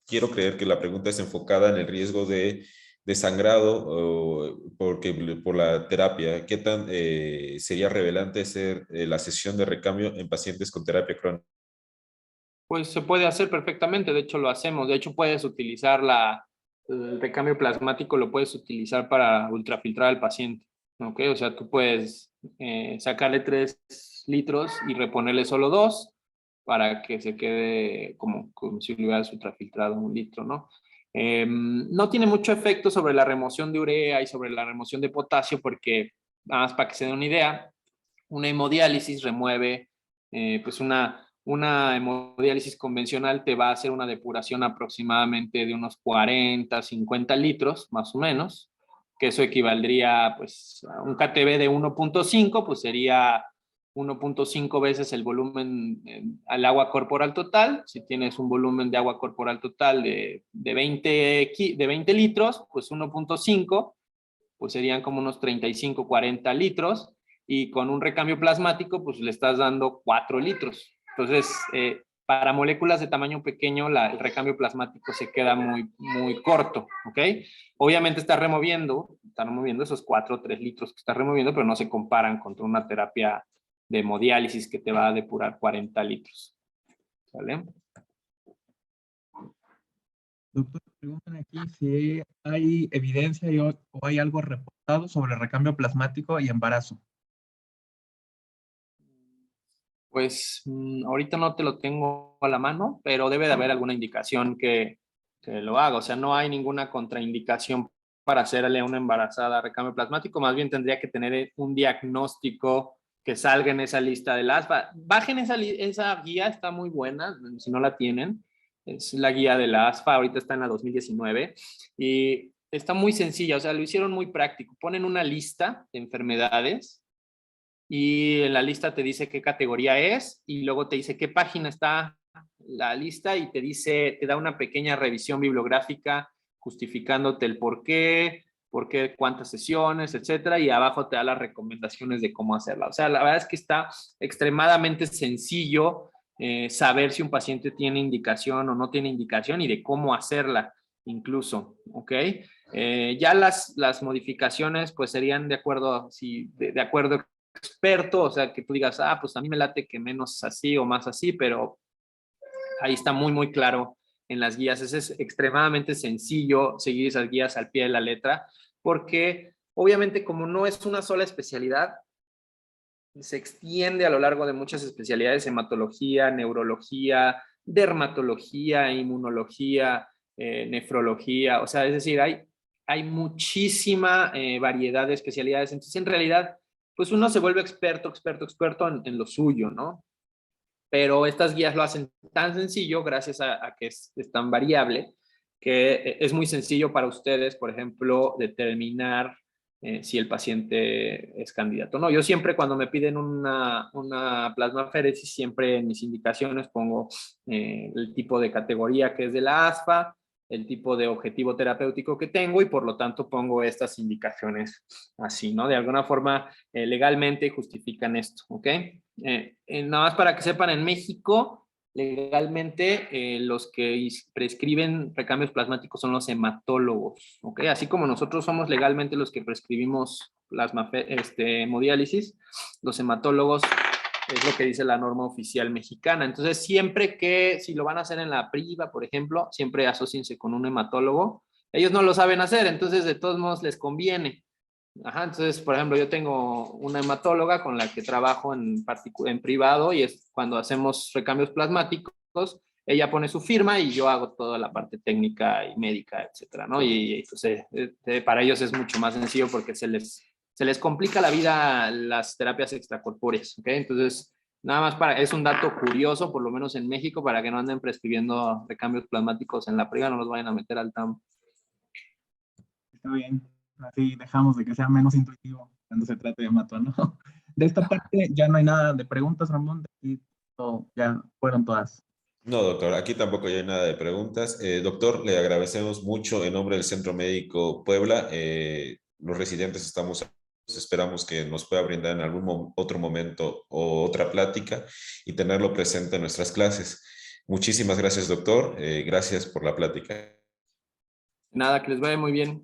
Quiero creer que la pregunta es enfocada en el riesgo de sangrado por la terapia. ¿Qué tan sería relevante hacer la sesión de recambio en pacientes con terapia crónica? Pues se puede hacer perfectamente, de hecho lo hacemos. De hecho puedes utilizar el recambio plasmático, lo puedes utilizar para ultrafiltrar al paciente. ¿Ok? O sea, tú puedes sacarle 3 litros y reponerle solo 2 para que se quede como si le hubieras ultrafiltrado 1 litro, ¿no? No tiene mucho efecto sobre la remoción de urea y sobre la remoción de potasio porque, nada más para que se den una idea, una hemodiálisis remueve, pues una hemodiálisis convencional te va a hacer una depuración aproximadamente de unos 40, 50 litros, más o menos, que eso equivaldría pues a un KTB de 1.5, pues sería 1.5 veces el volumen al agua corporal total. Si tienes un volumen de agua corporal total de 20 litros, pues 1.5, pues serían como unos 35, 40 litros, y con un recambio plasmático, pues le estás dando 4 litros. Entonces, para moléculas de tamaño pequeño, el recambio plasmático se queda muy, muy corto, ¿ok? Obviamente estás removiendo esos 4 o 3 litros que estás removiendo, pero no se comparan contra una terapia de hemodiálisis que te va a depurar 40 litros. ¿Vale? Doctor, preguntan aquí si hay evidencia o hay algo reportado sobre recambio plasmático y embarazo. Pues ahorita no te lo tengo a la mano, pero debe de haber alguna indicación que lo haga. O sea, no hay ninguna contraindicación para hacerle a una embarazada recambio plasmático. Más bien tendría que tener un diagnóstico que salga en esa lista del ASFA. Bajen esa guía, está muy buena, si no la tienen. Es la guía de la ASFA, ahorita está en la 2019 y está muy sencilla. O sea, lo hicieron muy práctico. Ponen una lista de enfermedades y en la lista te dice qué categoría es y luego te dice qué página está la lista y te da una pequeña revisión bibliográfica justificándote el por qué, cuántas sesiones, etcétera, y abajo te da las recomendaciones de cómo hacerla. O sea, la verdad es que está extremadamente sencillo saber si un paciente tiene indicación o no tiene indicación y de cómo hacerla incluso, ¿ok? Ya las modificaciones pues serían de acuerdo, de acuerdo experto, o sea, que tú digas, pues a mí me late que menos así o más así, pero ahí está muy, muy claro en las guías. Es extremadamente sencillo seguir esas guías al pie de la letra, porque obviamente como no es una sola especialidad, se extiende a lo largo de muchas especialidades: hematología, neurología, dermatología, inmunología, nefrología, o sea, es decir, hay muchísima variedad de especialidades. Entonces, en realidad, pues uno se vuelve experto en lo suyo, ¿no? Pero estas guías lo hacen tan sencillo gracias a que es tan variable, que es muy sencillo para ustedes, por ejemplo, determinar si el paciente es candidato. No, yo siempre cuando me piden una plasmaféresis, siempre en mis indicaciones pongo el tipo de categoría que es de la ASFA, el tipo de objetivo terapéutico que tengo y por lo tanto pongo estas indicaciones así, ¿no? De alguna forma legalmente justifican esto, ¿ok? Nada más para que sepan, en México legalmente los que prescriben recambios plasmáticos son los hematólogos, ¿ok? Así como nosotros somos legalmente los que prescribimos hemodiálisis, los hematólogos es lo que dice la norma oficial mexicana. Entonces, siempre que, si lo van a hacer en la priva, por ejemplo, siempre asóciense con un hematólogo. Ellos no lo saben hacer, entonces de todos modos les conviene. Ajá, entonces, por ejemplo, yo tengo una hematóloga con la que trabajo en privado y es cuando hacemos recambios plasmáticos, ella pone su firma y yo hago toda la parte técnica y médica, etcétera, ¿no? Y pues, para ellos es mucho más sencillo porque se les complica la vida las terapias extracorpóreas, ¿ok? Entonces, nada más es un dato curioso, por lo menos en México, para que no anden prescribiendo recambios plasmáticos en la priva, no los vayan a meter al TAM. Está bien, así dejamos de que sea menos intuitivo cuando se trate de hemato, ¿no? De esta parte ya no hay nada de preguntas, Ramón, de aquí ya fueron todas. No, doctor, aquí tampoco ya hay nada de preguntas. Doctor, le agradecemos mucho en nombre del Centro Médico Puebla. Los residentes esperamos que nos pueda brindar en algún otro momento o otra plática y tenerlo presente en nuestras clases. Muchísimas gracias, doctor. Gracias por la plática. Nada, que les vaya muy bien.